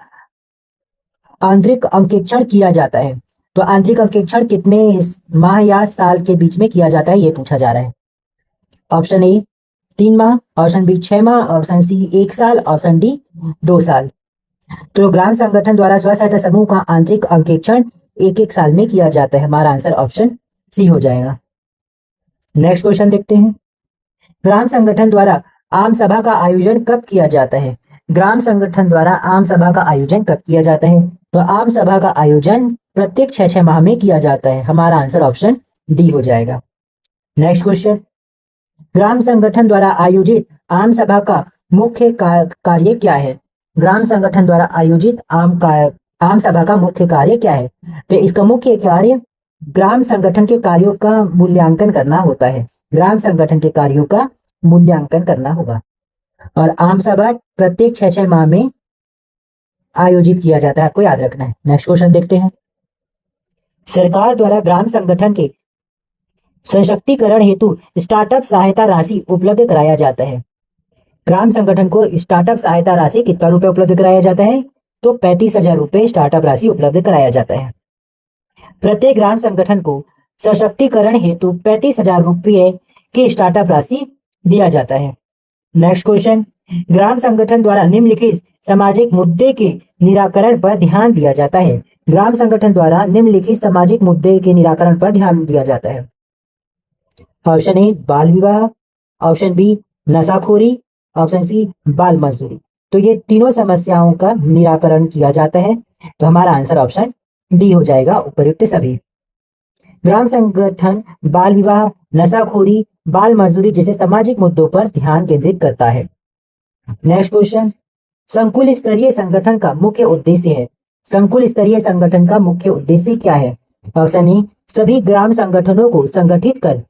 आंतरिक अंकेक्षण किया जाता है। तो आंतरिक अंकेक्षण कितने माह या साल के बीच में किया जाता है, ये पूछा जा रहा है। ऑप्शन ए 3 माह, ऑप्शन बी 6 माह, ऑप्शन सी 1 साल, ऑप्शन डी 2 साल। तो ग्राम संगठन द्वारा स्व सहायता समूह का आंतरिक अंकेक्षण 1-1 साल में किया जाता है। हमारा आंसर ऑप्शन सी हो जाएगा। नेक्स्ट क्वेश्चन देखते हैं। ग्राम संगठन द्वारा आम सभा का आयोजन कब किया जाता है? ग्राम संगठन द्वारा आम सभा का आयोजन कब किया जाता है? तो आम सभा का आयोजन प्रत्येक 6-6 माह में किया जाता है। हमारा आंसर ऑप्शन डी हो जाएगा। Next question. ग्राम संगठन द्वारा आयोजित आम सभा का मुख्य कार्य क्या है? ग्राम संगठन द्वारा आयोजित आम सभा का मुख्य कार्य क्या है? तो इसका मुख्य कार्य ग्राम संगठन के कार्यों का मूल्यांकन करना होता है। ग्राम संगठन के कार्यों का मूल्यांकन करना होगा। और आम सभा प्रत्येक 6-6 माह में आयोजित किया जाता है, आपको याद रखना है। नेक्स्ट क्वेश्चन देखते हैं। सरकार द्वारा ग्राम संगठन के सशक्तिकरण हेतु स्टार्टअप सहायता राशि उपलब्ध कराया जाता है। ग्राम संगठन को स्टार्टअप सहायता राशि कितना रुपए उपलब्ध कराया जाता है? तो 35,000 रुपए स्टार्टअप राशि उपलब्ध कराया जाता है। प्रत्येक ग्राम संगठन को सशक्तिकरण हेतु 35,000 रुपये की स्टार्टअप राशि दिया जाता है। Next question. ग्राम संगठन द्वारा निम्नलिखित सामाजिक मुद्दे के निराकरण पर ध्यान दिया जाता है। ग्राम संगठन द्वारा निम्नलिखित सामाजिक मुद्दे के निराकरण पर ध्यान दिया जाता है। ऑप्शन ए बाल विवाह, ऑप्शन बी नशाखोरी, ऑप्शन सी बाल मजदूरी। तो ये तीनों समस्याओं का निराकरण किया जाता है। तो हमारा आंसर ऑप्शन डी हो जाएगा, उपर्युक्त सभी। ग्राम संगठन बाल विवाह, नशाखोरी, बाल मजदूरी जैसे सामाजिक मुद्दों पर ध्यान केंद्रित करता है। Next question. संकुल स्तरीय संगठन का मुख्य उद्देश्य है। संकुल स्तरीय संगठन का मुख्य उद्देश्य क्या है? ऑप्शन ए सभी ग्राम संगठनों को संगठित कर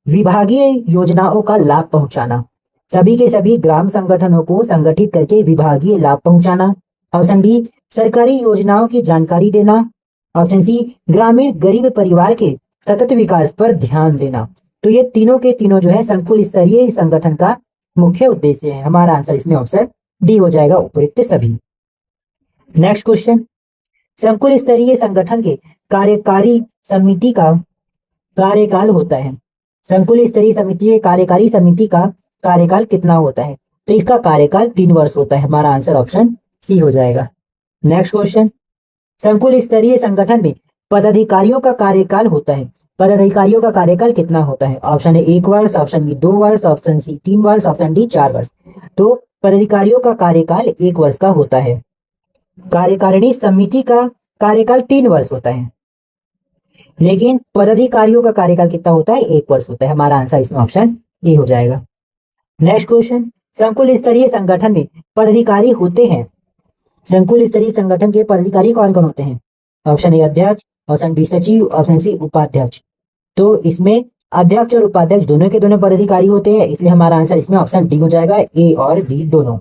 विभागीय योजनाओं का लाभ पहुंचाना। सभी के सभी ग्राम संगठनों को संगठित करके विभागीय लाभ पहुंचाना। ऑप्शन बी, सरकारी योजनाओं की जानकारी देना। ऑप्शन सी, ग्रामीण गरीब परिवार के सतत विकास पर ध्यान देना। तो ये तीनों के तीनों जो है संकुल स्तरीय संगठन का मुख्य उद्देश्य है। हमारा आंसर इसमें ऑप्शन डी हो जाएगा, उपयुक्त सभी। नेक्स्ट क्वेश्चन, संकुल स्तरीय संगठन के कार्यकारी समिति का कार्यकाल होता है। संकुल स्तरीय समिति के कार्यकारी समिति का कार्यकाल कितना होता है? तो इसका कार्यकाल 3 वर्ष होता है। हमारा आंसर ऑप्शन सी हो जाएगा। नेक्स्ट क्वेश्चन, संकुल स्तरीय संगठन में पदाधिकारियों का कार्यकाल होता है। पदाधिकारियों का कार्यकाल कितना होता है? ऑप्शन ए 1 वर्ष, ऑप्शन बी 2 वर्ष, ऑप्शन सी 3 वर्ष, ऑप्शन डी 4 वर्ष। तो पदाधिकारियों का कार्यकाल 1 वर्ष का होता है। कार्यकारिणी समिति का कार्यकाल 3 वर्ष होता है, लेकिन पदाधिकारियों का कार्यकाल कितना होता है? 1 वर्ष होता है। हमारा आंसर इसमें ऑप्शन ए हो जाएगा। नेक्स्ट क्वेश्चन, संकुल स्तरीय संगठन में पदाधिकारी होते हैं। संकुल स्तरीय संगठन के पदाधिकारी कौन कौन होते हैं? ऑप्शन ए अध्यक्ष, ऑप्शन बी सचिव, ऑप्शन सी उपाध्यक्ष। तो इसमें अध्यक्ष और उपाध्यक्ष दोनों के दोनों पदाधिकारी होते हैं, इसलिए हमारा आंसर इसमें ऑप्शन डी हो जाएगा, ए और बी दोनों।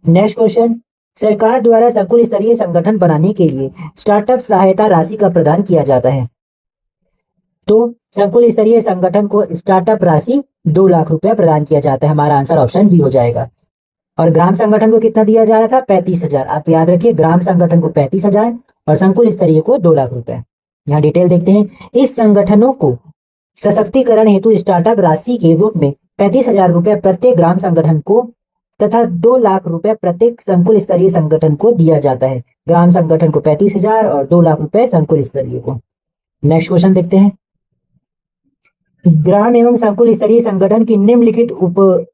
नेक्स्ट क्वेश्चन, सरकार द्वारा संकुल स्तरीय संगठन बनाने के लिए स्टार्टअप सहायता राशि का प्रदान किया जाता है। तो संकुल स्तरीय संगठन को स्टार्टअप राशि 2 लाख रुपया प्रदान किया जाता है। हमारा आंसर ऑप्शन बी हो जाएगा। और ग्राम संगठन को कितना दिया जा रहा था? 35,000। आप याद रखिए, ग्राम संगठन को 35,000 और संकुल स्तरीय को 2 लाख रुपए। यहाँ डिटेल देखते हैं। इस संगठनों को सशक्तिकरण हेतु स्टार्टअप राशि के रूप में 35,000 रुपए प्रत्येक ग्राम संगठन को तथा 2 लाख रुपए प्रत्येक संकुल स्तरीय संगठन को दिया जाता है। ग्राम संगठन को 35,000 और 2 लाख रुपए संकुल स्तरीय को। नेक्स्ट क्वेश्चन देखते हैं। ग्राम एवं संकुल स्तरीय संगठन की निम्नलिखित उप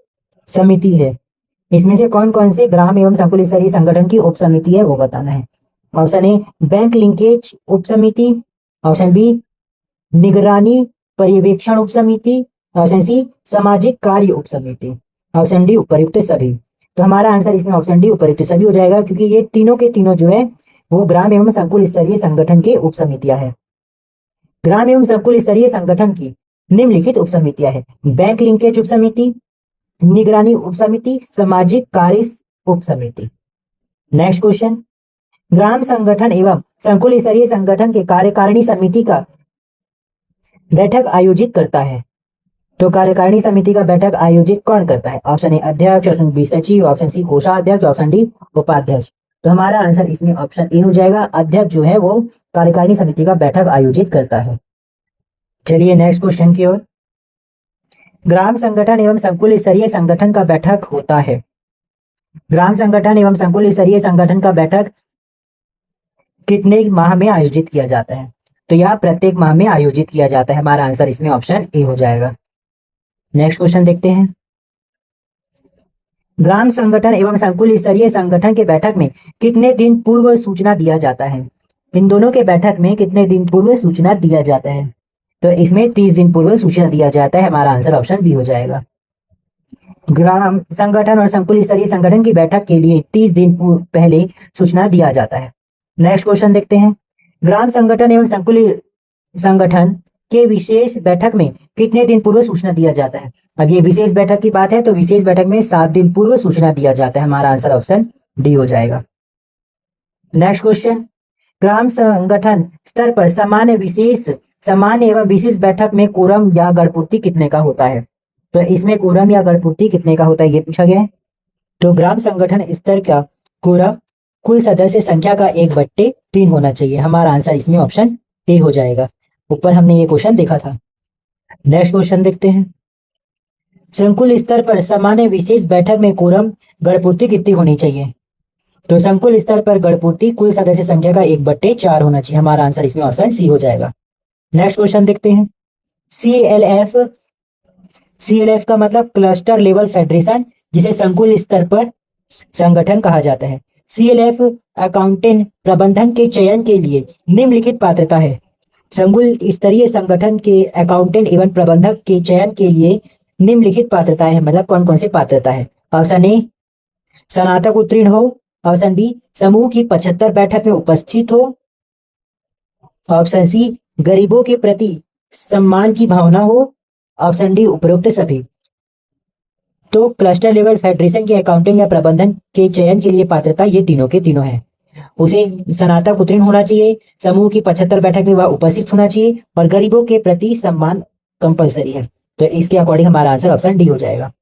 समिति है। इसमें से कौन कौन से ग्राम एवं संकुल स्तरीय संगठन की उप समिति है वो बताना है। ऑप्शन ए बैंक लिंकेज उप समिति, ऑप्शन बी निगरानी पर्यवेक्षण उप समिति, ऑप्शन सी सामाजिक कार्य उप समिति, ऑप्शन डी उपयुक्त सभी। तो हमारा आंसर इसमें ऑप्शन डी उपयुक्त सभी हो जाएगा, क्योंकि ये तीनों के तीनों जो है वो ग्राम एवं संकुल स्तरीय संगठन के उप समितियां है। ग्राम एवं संकुल स्तरीय संगठन की निम्नलिखित उप समितियां है। बैंक लिंकेज उप समिति, निगरानी उप समिति, सामाजिक कार्य उप समिति। नेक्स्ट क्वेश्चन, ग्राम संगठन एवं संकुल स्तरीय संगठन के कार्यकारिणी समिति का बैठक आयोजित करता है। तो कार्यकारिणी समिति का बैठक आयोजित कौन करता है? ऑप्शन ए अध्यक्ष, ऑप्शन बी सचिव, ऑप्शन सी कोषाध्यक्ष, ऑप्शन डी उपाध्यक्ष। तो हमारा आंसर इसमें ऑप्शन ए हो जाएगा। अध्यक्ष जो है वो कार्यकारिणी समिति का बैठक आयोजित करता है। चलिए नेक्स्ट क्वेश्चन की ओर। ग्राम संगठन एवं संकुल स्तरीय संगठन का बैठक होता है। ग्राम संगठन एवं संकुल स्तरीय संगठन का बैठक कितने माह में आयोजित किया जाता है? तो यह प्रत्येक माह में आयोजित किया जाता है। हमारा आंसर इसमें ऑप्शन ए हो जाएगा। नेक्स्ट क्वेश्चन देखते हैं। ग्राम संगठन एवं संकुल स्तरीय संगठन के बैठक में कितने दिन पूर्व सूचना दिया जाता है? इन दोनों के बैठक में कितने दिन पूर्व सूचना दिया जाता है? तो इसमें 30 दिन पूर्व सूचना दिया जाता है। हमारा आंसर ऑप्शन बी हो जाएगा। ग्राम संगठन और संकुल स्तरीय संगठन की बैठक के लिए 30 दिन पहले सूचना दिया जाता है। नेक्स्ट क्वेश्चन देखते हैं। ग्राम संगठन एवं संकुल संगठन के विशेष बैठक में कितने दिन पूर्व सूचना दिया जाता है? अब ये विशेष बैठक की बात है, तो विशेष बैठक में 7 दिन पूर्व सूचना दिया जाता है। हमारा आंसर ऑप्शन डी हो जाएगा। नेक्स्ट क्वेश्चन, ग्राम संगठन स्तर पर सामान्य एवं विशेष बैठक में कोरम या गणपूर्ति कितने का होता है? तो इसमें कोरम या गणपूर्ति कितने का होता है ये पूछा गया है। तो ग्राम संगठन स्तर का कोरम कुल सदस्य संख्या का 1/3 होना चाहिए। हमारा आंसर इसमें ऑप्शन ए हो जाएगा। ऊपर हमने ये क्वेश्चन देखा था। नेक्स्ट क्वेश्चन देखते हैं। संकुल स्तर पर सामान्य विशेष बैठक में कोरम गणपूर्ति कितनी होनी चाहिए? तो संकुल स्तर पर गणपूर्ति कुल सदस्य संख्या का 1/4 होना चाहिए। हमारा आंसर इसमें ऑप्शन सी हो जाएगा। नेक्स्ट क्वेश्चन देखते हैं। सीएलएफ का मतलब क्लस्टर लेवल फेडरेशन, जिसे संकुल स्तर पर संगठन कहा जाता है। सीएलएफ अकाउंटेंट प्रबंधन के चयन के लिए निम्नलिखित पात्रता है। संकुल स्तरीय संगठन के अकाउंटेंट एवं प्रबंधक के चयन के लिए निम्नलिखित पात्रताएं हैं, मतलब कौन कौन सी पात्रता है। ऑप्शन ए स्नातक उत्तीर्ण हो, ऑप्शन बी समूह की 75 बैठक में उपस्थित हो, ऑप्शन सी गरीबों के प्रति सम्मान की भावना हो। ऑप्शन डी उपरोक्त सभी। तो क्लस्टर लेवल फेडरेशन के अकाउंटिंग या प्रबंधन के चयन के लिए पात्रता ये तीनों के तीनों है। उसे स्नातक उत्तीर्ण होना चाहिए, समूह की 75 बैठक में वह उपस्थित होना चाहिए और गरीबों के प्रति सम्मान कंपलसरी है। तो इसके अकॉर्डिंग हमारा आंसर ऑप्शन डी हो जाएगा।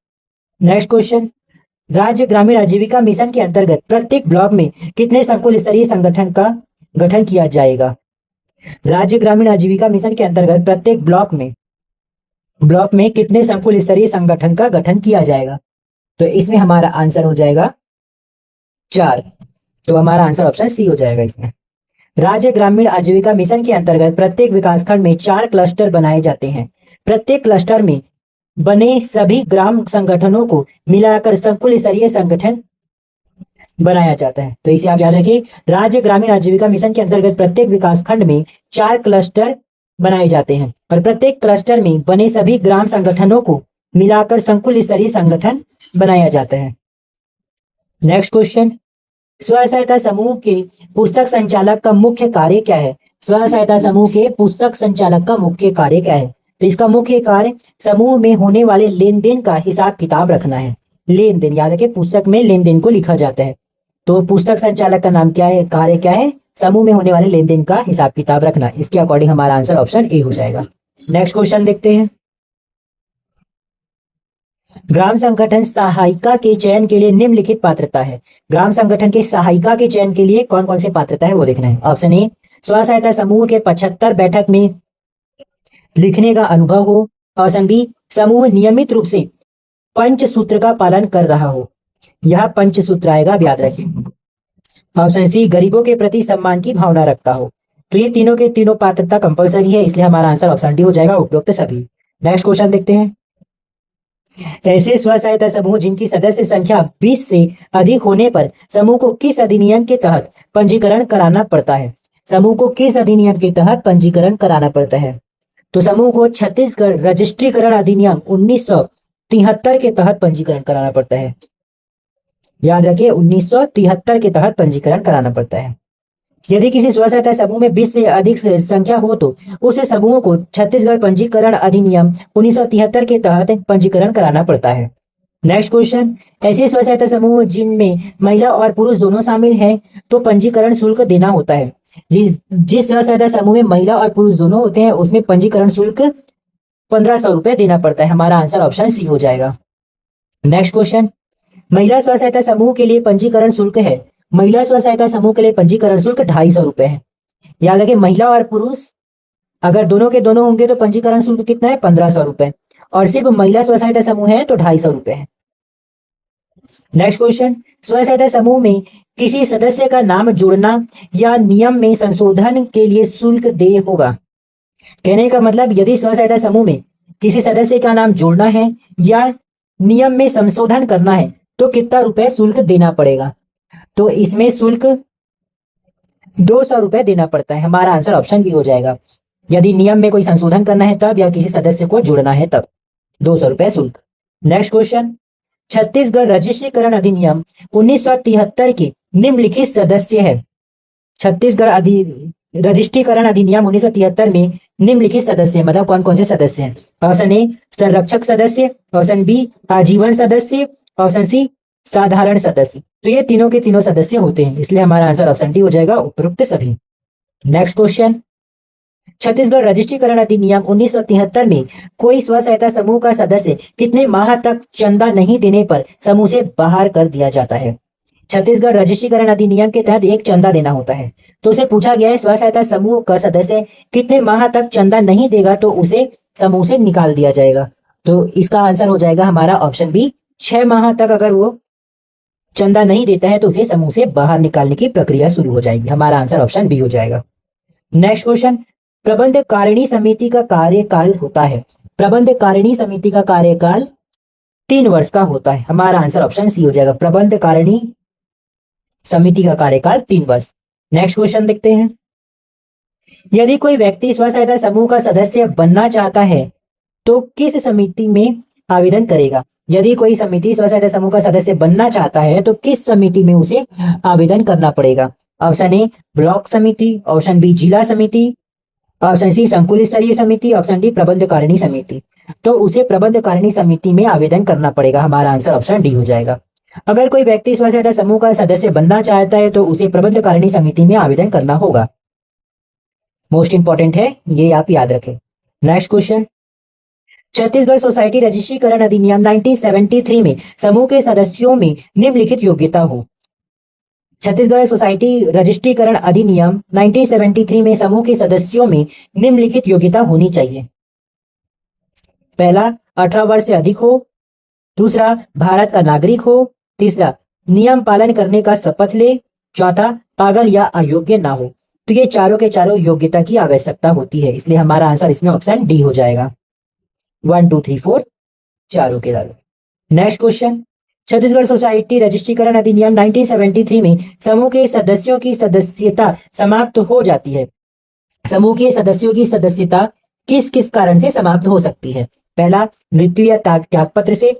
नेक्स्ट क्वेश्चन, राज्य ग्रामीण आजीविका मिशन के अंतर्गत प्रत्येक ब्लॉक में कितने संकुल स्तरीय संगठन का गठन किया जाएगा? राज्य ग्रामीण आजीविका मिशन के अंतर्गत प्रत्येक ब्लॉक में कितने संकुल स्तरीय संगठन का गठन किया जाएगा? तो इसमें हमारा आंसर हो जाएगा 4। तो हमारा आंसर ऑप्शन सी हो जाएगा इसमें। राज्य ग्रामीण आजीविका मिशन के अंतर्गत प्रत्येक विकासखंड में 4 क्लस्टर बनाए जाते हैं। प्रत्येक क्लस्टर में बने सभी ग्राम संगठनों को मिलाकर संकुल स्तरीय संगठन बनाया जाता है। तो इसे आप याद रखिए, राज्य ग्रामीण आजीविका मिशन के अंतर्गत प्रत्येक विकासखंड में 4 क्लस्टर बनाए जाते हैं और प्रत्येक क्लस्टर में बने सभी ग्राम संगठनों को मिलाकर संकुल स्तरीय संगठन बनाया जाता है। नेक्स्ट क्वेश्चन, स्व सहायता समूह के पुस्तक संचालक का मुख्य कार्य क्या है? स्व सहायता समूह के पुस्तक संचालक का मुख्य कार्य क्या है? तो इसका मुख्य कार्य समूह में होने वाले लेन देन का हिसाब किताब रखना है। लेन देन याद रखिए, पुस्तक में लेन देन को लिखा जाता है। तो पुस्तक संचालक का नाम क्या है, कार्य क्या है? समूह में होने वाले लेन देन का हिसाब किताब रखना। इसके अकॉर्डिंग हमारा आंसर ऑप्शन ए हो जाएगा। नेक्स्ट क्वेश्चन देखते हैं, ग्राम संगठन सहायिका के चयन के लिए निम्नलिखित पात्रता है। ग्राम संगठन के सहायिका के चयन के लिए कौन कौन से पात्रता है वो देखना है। ऑप्शन ए, स्व सहायता समूह के 75 बैठक में लिखने का अनुभव हो। ऑप्शन बी, समूह नियमित रूप से पंचसूत्र का पालन कर रहा हो। यह पंचसूत्र आएगा, याद रखिए। ऑप्शन सी, गरीबों के प्रति सम्मान की भावना रखता हो। तो ये तीनों के तीनों पात्रता कंपलसरी है, इसलिए हमारा आंसर ऑप्शन डी हो जाएगा, उपरोक्त सभी। नेक्स्ट क्वेश्चन देखते हैं, ऐसे स्व सहायता समूह जिनकी सदस्य संख्या 20 से अधिक होने पर समूह को किस अधिनियम के तहत पंजीकरण कराना पड़ता है? समूह को किस अधिनियम के तहत पंजीकरण कराना पड़ता है? तो समूह को छत्तीसगढ़ रजिस्ट्रीकरण अधिनियम 1973 के तहत पंजीकरण कराना पड़ता है। याद रखिए, 1973 के तहत पंजीकरण कराना पड़ता है। यदि किसी स्व सहायता समूह में 20 से अधिक संख्या हो तो उस समूह को छत्तीसगढ़ पंजीकरण अधिनियम 1973 के तहत पंजीकरण कराना पड़ता है। नेक्स्ट क्वेश्चन, ऐसे स्व सहायता समूह जिनमें महिला और पुरुष दोनों शामिल हैं तो पंजीकरण शुल्क देना होता है। जिस स्व सहायता समूह में महिला और पुरुष दोनों होते हैं उसमें पंजीकरण शुल्क 1500 रुपए देना पड़ता है। हमारा आंसर ऑप्शन सी हो जाएगा। नेक्स्ट क्वेश्चन, महिला स्व सहायता समूह के लिए पंजीकरण शुल्क है। महिला स्व सहायता समूह के लिए पंजीकरण शुल्क 250 रुपए है। याद रखिए, महिला और पुरुष अगर दोनों के दोनों होंगे तो पंजीकरण शुल्क कितना है, 1500 रुपए, और सिर्फ महिला स्व सहायता समूह है तो 250 रुपए है। नेक्स्ट क्वेश्चन, स्व सहायता समूह में किसी सदस्य का नाम जोड़ना या नियम में संशोधन के लिए शुल्क देय होगा। कहने का मतलब, यदि स्व सहायता समूह में किसी सदस्य का नाम जोड़ना है या नियम में संशोधन करना है तो कितना रुपए शुल्क देना पड़ेगा? तो इसमें शुल्क 200 रुपए देना पड़ता है। हमारा आंसर ऑप्शन बी हो जाएगा। यदि नियम में कोई संशोधन करना है तब, या किसी सदस्य को जोड़ना है तब 200 रुपए शुल्क। नेक्स्ट क्वेश्चन, छत्तीसगढ़ रजिस्ट्रीकरण अधिनियम 1973 के निम्नलिखित सदस्य है। छत्तीसगढ़ रजिस्ट्रीकरण अधिनियम 1973 में निम्नलिखित सदस्य मतलब कौन कौन से सदस्य हैं? ऑप्शन ए, संरक्षक सदस्य। ऑप्शन बी, आजीवन सदस्य। ऑप्शन सी, साधारण सदस्य। तो ये तीनों के तीनों सदस्य होते हैं, इसलिए हमारा आंसर ऑप्शन डी हो जाएगा, उपरोक्त सभी। नेक्स्ट क्वेश्चन, छत्तीसगढ़ रजिस्ट्रीकरण अधिनियम 1973 में कोई स्व सहायता समूह का सदस्य कितने माह तक चंदा नहीं देने पर समूह से बाहर कर दिया जाता है? छत्तीसगढ़ रजिस्ट्रीकरण अधिनियम के तहत एक चंदा देना होता है। तो उसे पूछा गया है, स्व सहायता समूह का सदस्य कितने माह तक चंदा नहीं देगा तो उसे समूह से निकाल दिया जाएगा। तो इसका आंसर हो जाएगा हमारा ऑप्शन बी, 6 माह तक अगर वो चंदा नहीं देता है तो उसे समूह से बाहर निकालने की प्रक्रिया शुरू हो जाएगी। हमारा आंसर ऑप्शन बी हो जाएगा। नेक्स्ट क्वेश्चन, प्रबंध कारिणी समिति का कार्यकाल होता है। प्रबंध कारिणी समिति का कार्यकाल 3 वर्ष का होता है। हमारा आंसर ऑप्शन सी हो जाएगा। प्रबंध कारिणी समिति का कार्यकाल 3 वर्ष। नेक्स्ट क्वेश्चन देखते हैं, यदि कोई व्यक्ति स्व सहायता समूह का सदस्य बनना चाहता है तो किस समिति में आवेदन करेगा? यदि कोई समिति स्व सहायता समूह का सदस्य बनना चाहता है तो किस समिति में उसे आवेदन करना पड़ेगा? ऑप्शन ए, ब्लॉक समिति। ऑप्शन बी, जिला समिति। ऑप्शन सी संकुल स्तरीय समिति, ऑप्शन डी प्रबंध कारिणी समिति। तो उसे प्रबंध कारिणी समिति में आवेदन करना पड़ेगा। हमारा आंसर ऑप्शन डी हो जाएगा। अगर कोई व्यक्ति स्व सहायता समूह का सदस्य बनना चाहता है तो उसे प्रबंध कारिणी समिति में आवेदन करना होगा। मोस्ट इंपॉर्टेंट है, ये आप याद रखें। नेक्स्ट क्वेश्चन, छत्तीसगढ़ सोसाइटी रजिस्ट्रीकरण अधिनियम 1973 में समूह के सदस्यों में निम्नलिखित योग्यता हो। छत्तीसगढ़ सोसाइटी रजिस्ट्रीकरण अधिनियम 1973 में समूह के सदस्यों में निम्नलिखित योग्यता होनी चाहिए। पहला, 18 वर्ष से अधिक हो। दूसरा, भारत का नागरिक हो। तीसरा, नियम पालन करने का शपथ ले। चौथा, पागल या अयोग्य ना हो। तो ये चारों के चारों योग्यता की आवश्यकता होती है, इसलिए हमारा आंसर इसमें ऑप्शन डी हो जाएगा। 1 2 3 4 चारों के चारों। नेक्स्ट क्वेश्चन, छत्तीसगढ़ सोसाइटी रजिस्ट्रीकरण अधिनियम 1973 में समूह के सदस्यों की सदस्यता समाप्त हो जाती है। समूह के सदस्यों की सदस्यता किस किस कारण से समाप्त हो सकती है। पहला, मृत्यु या त्यागपत्र से,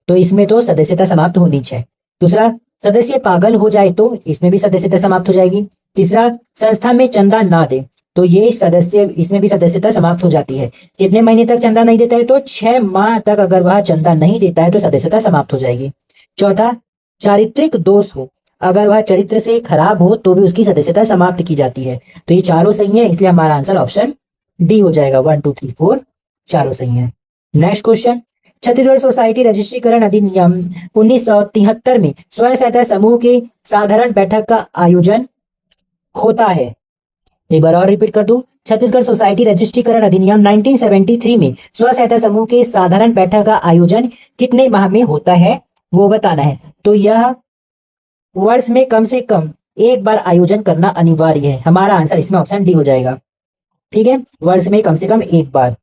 तो इसमें तो सदस्यता समाप्त होनी चाहिए। दूसरा, सदस्य पागल हो जाए तो इसमें भी सदस्यता समाप्त हो जाएगी। तीसरा, संस्था में चंदा ना दे, तो ये सदस्य इसमें भी सदस्यता समाप्त हो जाती है। कितने महीने तक चंदा नहीं देता है, तो 6 माह तक अगर वह चंदा नहीं देता है तो सदस्यता समाप्त हो जाएगी। चौथा, चारित्रिक दोष हो, अगर वह चरित्र से खराब हो तो भी उसकी सदस्यता समाप्त की जाती है। तो ये चारों सही है, इसलिए हमारा आंसर ऑप्शन डी हो जाएगा। 1 2 3 4 चारों सही है। नेक्स्ट क्वेश्चन, छत्तीसगढ़ सोसाइटी रजिस्ट्रीकरण अधिनियम 1973 में स्वयं सहायता समूह के साधारण बैठक का आयोजन होता है। एक बार और रिपीट कर दूं, छत्तीसगढ़ सोसाइटी रजिस्ट्रीकरण अधिनियम 1973 में स्व सहायता समूह के साधारण बैठक का आयोजन कितने माह में होता है वो बताना है। तो यह वर्ष में कम से कम एक बार आयोजन करना अनिवार्य है। हमारा आंसर इसमें ऑप्शन डी हो जाएगा। ठीक है, वर्ष में कम से कम एक बार।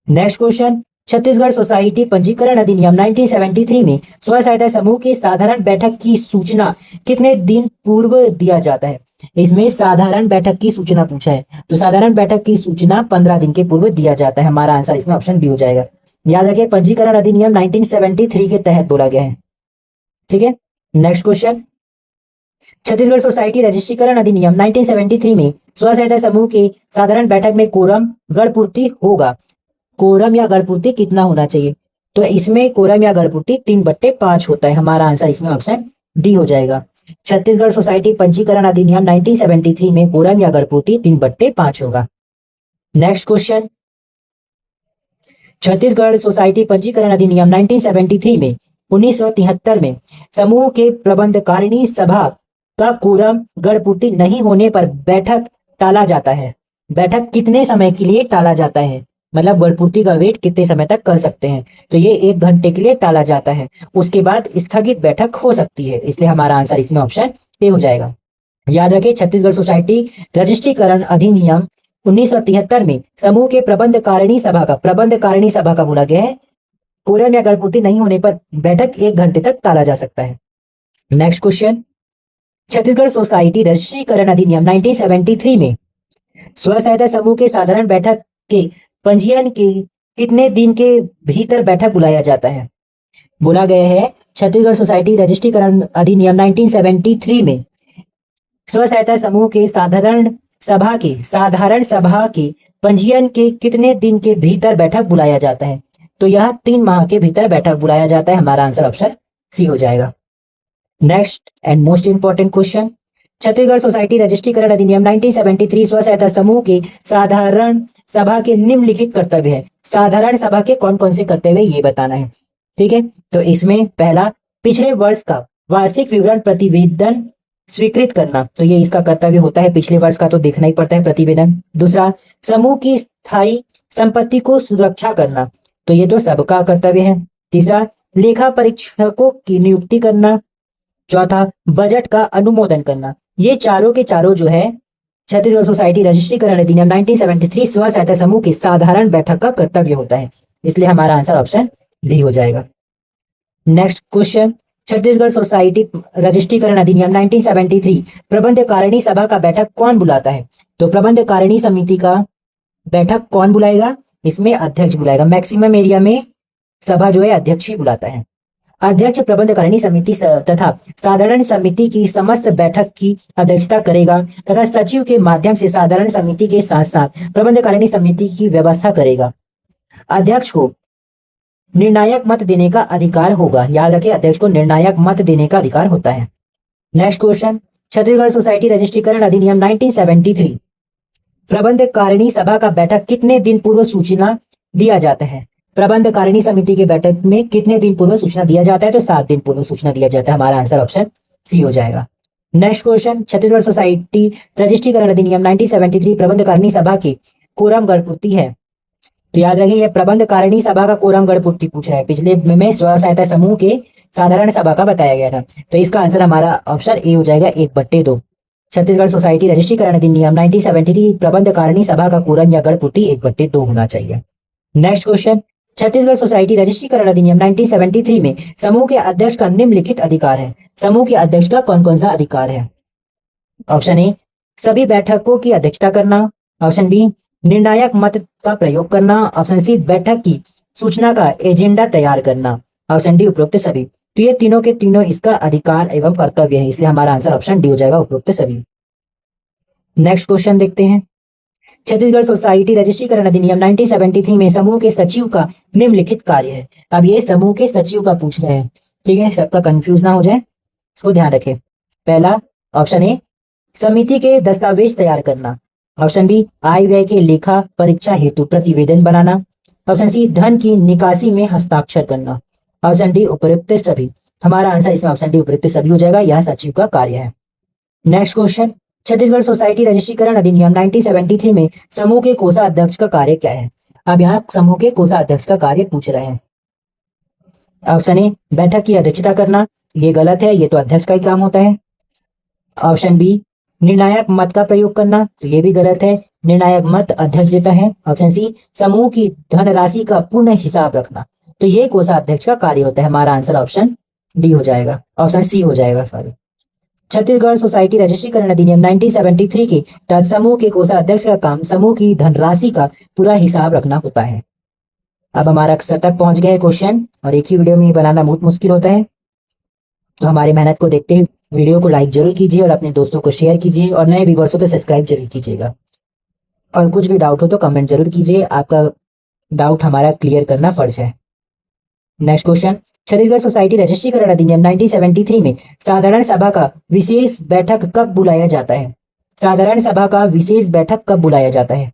नेक्स्ट क्वेश्चन, छत्तीसगढ़ सोसाइटी पंजीकरण अधिनियम 1973 में स्व सहायता समूह के साधारण बैठक की सूचना कितने दिन पूर्व दिया जाता है। इसमें साधारण बैठक की सूचना पूछा है, तो साधारण बैठक की सूचना 15 दिन के पूर्व दिया जाता है। हमारा आंसर इसमें ऑप्शन डी हो जाएगा। याद रखिए, पंजीकरण अधिनियम 1973 के तहत बोला गया है। ठीक है, नेक्स्ट क्वेश्चन, छत्तीसगढ़ सोसाइटी रजिस्ट्रीकरण अधिनियम 1973 में स्व सहायता समूह के साधारण बैठक में कोरम गणपूर्ति होगा। कोरम या गणपूर्ति कितना होना चाहिए, तो इसमें कोरम या गणपूर्ति 3/5 होता है। हमारा आंसर इसमें ऑप्शन डी हो जाएगा। छत्तीसगढ़ सोसाइटी पंजीकरण अधिनियम 1973 में कोरम या गणपूर्ति 3/5 होगा। नेक्स्ट क्वेश्चन, छत्तीसगढ़ सोसाइटी पंजीकरण अधिनियम 1973 में 1973 में समूह के प्रबंधकारिणी सभा का कोरम गणपूर्ति नहीं होने पर बैठक टाला जाता है। बैठक कितने समय के लिए टाला जाता है, मतलब गणपूर्ति का वेट कितने समय तक कर सकते हैं। तो ये 1 घंटे के लिए टाला जाता है, उसके बाद स्थगित बैठक हो सकती है। इसलिए हमारा आंसर इसमें ऑप्शन ए हो जाएगा। याद रखें, छत्तीसगढ़ सोसाइटी रजिस्ट्रीकरण अधिनियम 1973 में समूह के प्रबंधकारिणी सभा का बोला गया है कोरम या गणपूर्ति नहीं होने पर बैठक 1 घंटे तक टाला जा सकता है। नेक्स्ट क्वेश्चन, छत्तीसगढ़ सोसाइटी रजिस्ट्रीकरण अधिनियम 1973 में स्व सहायता समूह के साधारण बैठक के पंजीयन के कितने दिन के भीतर बैठक बुलाया जाता है। बोला गया है छत्तीसगढ़ सोसाइटी रजिस्ट्रीकरण अधिनियम 1973 में स्व सहायता समूह के साधारण सभा के पंजीयन के कितने दिन के भीतर बैठक बुलाया जाता है। तो यह 3 माह के भीतर बैठक बुलाया जाता है। हमारा आंसर ऑप्शन सी हो जाएगा। Next and most important question, Chhattisgarh society रजिस्ट्रीकरण अधिनियम 1973 स्व सहायता समूह के साधारण सभा के निम्नलिखित कर्तव्य है। साधारण सभा के कौन कौन से कर्तव्य ये बताना है। ठीक है, तो इसमें पहला, पिछले वर्ष का वार्षिक विवरण प्रतिवेदन स्वीकृत करना, तो ये इसका कर्तव्य होता है। पिछले वर्ष का तो देखना ही पड़ता है प्रतिवेदन। दूसरा, समूह की स्थायी संपत्ति को सुरक्षा करना, तो ये तो सबका कर्तव्य है। तीसरा, लेखा परीक्षकों की नियुक्ति करना। चौथा, बजट का अनुमोदन करना। ये चारों के चारों जो है छत्तीसगढ़ सोसाइटी रजिस्ट्रीकरण अधिनियम 1973 स्व सहायता समूह की साधारण बैठक का कर्तव्य होता है। इसलिए हमारा आंसर ऑप्शन डी हो जाएगा। नेक्स्ट क्वेश्चन, छत्तीसगढ़ सोसाइटी रजिस्ट्रीकरण अधिनियम 1973 प्रबंध कारिणी सभा का बैठक कौन बुलाता है। तो प्रबंध कारिणी समिति का बैठक कौन बुलाएगा, इसमें अध्यक्ष बुलाएगा। मैक्सिमम एरिया में सभा जो है अध्यक्ष ही बुलाता है। अध्यक्ष प्रबंधकारिणी समिति तथा साधारण समिति की समस्त बैठक की अध्यक्षता करेगा तथा सचिव के माध्यम से साधारण समिति के साथ साथ प्रबंधकारिणी समिति की व्यवस्था करेगा। अध्यक्ष को निर्णायक मत देने का अधिकार होगा। याद रखें, अध्यक्ष को निर्णायक मत देने का अधिकार होता है। नेक्स्ट क्वेश्चन, छत्तीसगढ़ सोसाइटी रजिस्ट्रीकरण अधिनियम 1973 प्रबंधकारिणी सभा का बैठक कितने दिन पूर्व सूचना दिया जाता है? प्रबंधकारिणी समिति के बैठक में कितने दिन पूर्व सूचना दिया जाता है? तो 7 दिन पूर्व सूचना दिया जाता है। हमारा आंसर ऑप्शन सी हो जाएगा। नेक्स्ट क्वेश्चन, छत्तीसगढ़ सोसाइटी रजिस्ट्रीकरण अधिनियम 1973 प्रबंधकारिणी सभा की कोरम गणपूर्ति है। तो याद रखिए, यह प्रबंधकारिणी सभा का कोरम गणपूर्ति पूछ रहा है। पिछले में स्व सहायता समूह के साधारण सभा का बताया गया था। तो इसका आंसर हमारा ऑप्शन ए हो जाएगा, 1/2। छत्तीसगढ़ सोसाइटी रजिस्ट्रीकरण अधिनियम 1973 प्रबंधकारिणी सभा का कोरम या गणपूर्ति 1/2 होना चाहिए। नेक्स्ट क्वेश्चन, छत्तीसगढ़ सोसाइटी रजिस्ट्रीकरण अधिनियम 1973 में समूह के अध्यक्ष का निम्नलिखित अधिकार है। समूह के अध्यक्ष का कौन कौन सा अधिकार है? ऑप्शन ए, सभी बैठकों की अध्यक्षता करना। ऑप्शन बी, निर्णायक मत का प्रयोग करना। ऑप्शन सी, बैठक की सूचना का एजेंडा तैयार करना। ऑप्शन डी, उपरोक्त सभी। तो ये तीनों के तीनों इसका अधिकार एवं कर्तव्य है, इसलिए हमारा आंसर ऑप्शन डी हो जाएगा, उपरोक्त सभी। नेक्स्ट क्वेश्चन देखते हैं, छत्तीसगढ़ सोसाइटी रजिस्ट्रीकरण अधिनियम 1973 में समूह के सचिव का निम्नलिखित कार्य है। अब ये समूह के सचिव का पूछ रहे हैं, ठीक है, सबका कंफ्यूज ना हो जाए, इसको ध्यान रखें। पहला ऑप्शन ए, समिति के दस्तावेज तैयार करना। ऑप्शन बी, आय व्यय के लेखा परीक्षा हेतु प्रतिवेदन बनाना। ऑप्शन सी, धन की निकासी में हस्ताक्षर करना। ऑप्शन डी, उपयुक्त सभी। हमारा आंसर इसमें ऑप्शन डी, उपयुक्त सभी हो जाएगा, यह सचिव का कार्य है। नेक्स्ट क्वेश्चन, छत्तीसगढ़ सोसाइटी रजिस्ट्रीकरण अधिनियम 1973 में समूह के कोषाध्यक्ष का कार्य क्या है? अब यहाँ समूह के कोषाध्यक्ष का कार्य पूछ रहे हैं। ऑप्शन ए, बैठक की अध्यक्षता करना। ये गलत है, ये तो अध्यक्ष का ही काम होता है। ऑप्शन बी, निर्णायक मत का प्रयोग करना। तो ये भी गलत है, निर्णायक मत अध्यक्ष देता है। ऑप्शन सी, समूह की धनराशि का पूर्ण हिसाब रखना। तो ये कोषाध्यक्ष का कार्य होता है। हमारा आंसर ऑप्शन डी हो जाएगा, ऑप्शन सी हो जाएगा, सॉरी। छत्तीसगढ़ सोसाइटी रजिस्ट्रीकरण अधिनियम 1973 के तहत समूह के कोषाध्यक्ष का काम समूह की धनराशि का पूरा हिसाब रखना होता है। अब हमारा शतक पहुंच गया है क्वेश्चन, और एक ही वीडियो में बनाना बहुत मुश्किल होता है, तो हमारी मेहनत को देखते हुए वीडियो को लाइक जरूर कीजिए और अपने दोस्तों को शेयर कीजिए, और नए व्यूअर्स हो तो सब्सक्राइब जरूर कीजिएगा। और कुछ भी डाउट हो तो कमेंट जरूर कीजिए, आपका डाउट हमारा क्लियर करना फर्ज है। नेक्स्ट क्वेश्चन, छत्तीसगढ़ सोसाइटी रजिस्ट्रीकरण अधिनियम 1973 में साधारण सभा का विशेष बैठक कब बुलाया जाता है? साधारण सभा का विशेष बैठक कब बुलाया जाता है?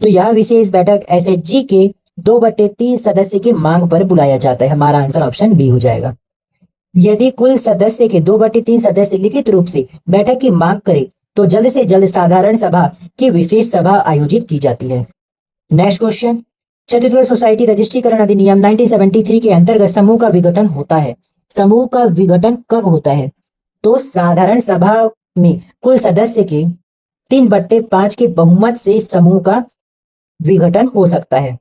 तो यह विशेष बैठक एसएचजी के 2/3 सदस्य की मांग पर बुलाया जाता है। हमारा आंसर ऑप्शन बी हो जाएगा। यदि कुल सदस्य के 2/3 सदस्य लिखित रूप से बैठक की मांग करें तो जल्द से जल्द साधारण सभा की विशेष सभा आयोजित की जाती है। नेक्स्ट क्वेश्चन, छत्तीसगढ़ सोसाइटी रजिस्ट्रीकरण अधिनियम 1973 के अंतर्गत समूह का विघटन होता है। समूह का विघटन कब होता है? तो साधारण सभा में कुल सदस्य के 3/5 के बहुमत से समूह का विघटन हो सकता है।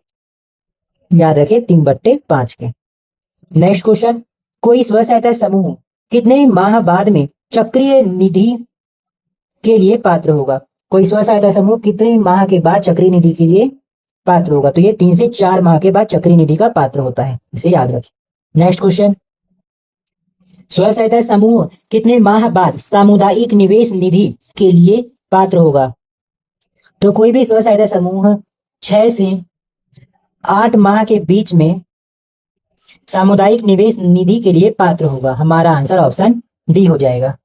याद रखें, 3/5 के। नेक्स्ट क्वेश्चन, कोई स्व सहायता समूह कितने माह बाद में चक्रीय निधि के लिए पात्र होगा? कोई स्व सहायता समूह कितने माह के बाद चक्रीय निधि के लिए पात्र होगा? तो ये 3 से 4 माह के बाद चक्रीय निधि का पात्र होता है, इसे याद रखें। नेक्स्ट क्वेश्चन, स्व सहायता समूह कितने माह बाद सामुदायिक निवेश निधि के लिए पात्र होगा? तो कोई भी स्व सहायता समूह 6 से 8 माह के बीच में सामुदायिक निवेश निधि के लिए पात्र होगा। हमारा आंसर ऑप्शन डी हो जाएगा।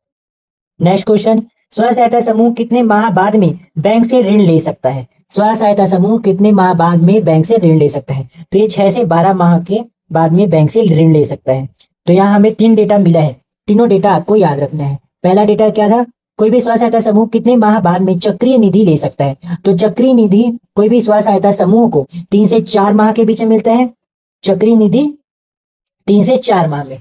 नेक्स्ट क्वेश्चन, स्व सहायता समूह कितने माह बाद में बैंक से ऋण ले सकता है? स्व सहायता समूह कितने माह बाद में बैंक से ऋण ले सकता है? तो ये 6 से 12 माह के बाद में बैंक से ऋण ले सकता है। तो यहाँ हमें 3 डेटा मिला है, तीनों डेटा आपको याद रखना है। पहला डेटा क्या था? कोई भी स्व सहायता समूह कितने माह बाद में चक्रीय निधि ले सकता है? तो चक्रीय निधि कोई भी स्व सहायता समूह को 3 से 4 माह के बीच में मिलता है। चक्रीय निधि 3 से 4 माह में।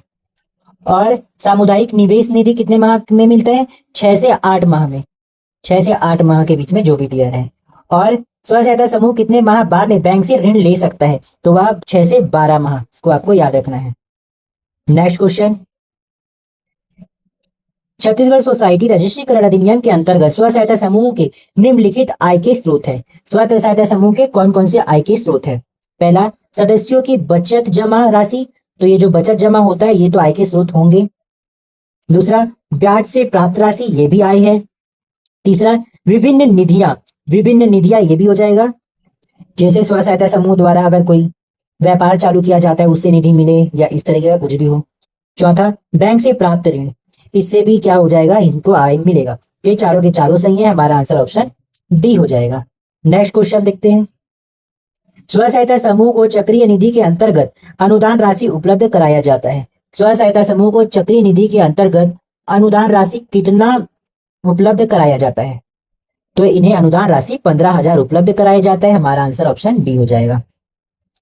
और सामुदायिक निवेश निधि कितने माह में मिलता है? 6 से 8 माह में। 6 से 8 माह के बीच में जो भी दिया है। और स्व सहायता समूह कितने माह बाद में बैंक से ऋण ले सकता है? तो वह 6 से 12 माह, इसको आपको याद रखना है। नेक्स्ट क्वेश्चन, छत्तीसगढ़ सोसाइटी रजिस्ट्रीकरण अधिनियम के अंतर्गत स्व सहायता समूह के निम्नलिखित आय के स्रोत है। स्व सहायता समूह के कौन कौन से आय के स्रोत है? पहला, सदस्यों की बचत जमा राशि। तो ये जो बचत जमा होता है ये तो आय के स्रोत होंगे। दूसरा, ब्याज से प्राप्त राशि, ये भी आय है। तीसरा, विभिन्न निधियां, ये भी हो जाएगा। जैसे स्व सहायता समूह द्वारा अगर कोई व्यापार चालू किया जाता है उससे निधि मिले, या इस तरह का कुछ भी हो। चौथा, बैंक से प्राप्त ऋण, इससे भी क्या हो जाएगा, इनको आय मिलेगा। ये चारों के चारों सही है, हमारा आंसर ऑप्शन डी हो जाएगा। नेक्स्ट क्वेश्चन देखते हैं। स्व सहायता समूह को चक्रीय निधि के अंतर्गत अनुदान राशि उपलब्ध कराया जाता है। स्व सहायता समूह को चक्रीय निधि के अंतर्गत अनुदान राशि कितना उपलब्ध कराया जाता है? तो इन्हें अनुदान राशि 15,000 उपलब्ध कराया जाता है, हमारा आंसर ऑप्शन बी हो जाएगा।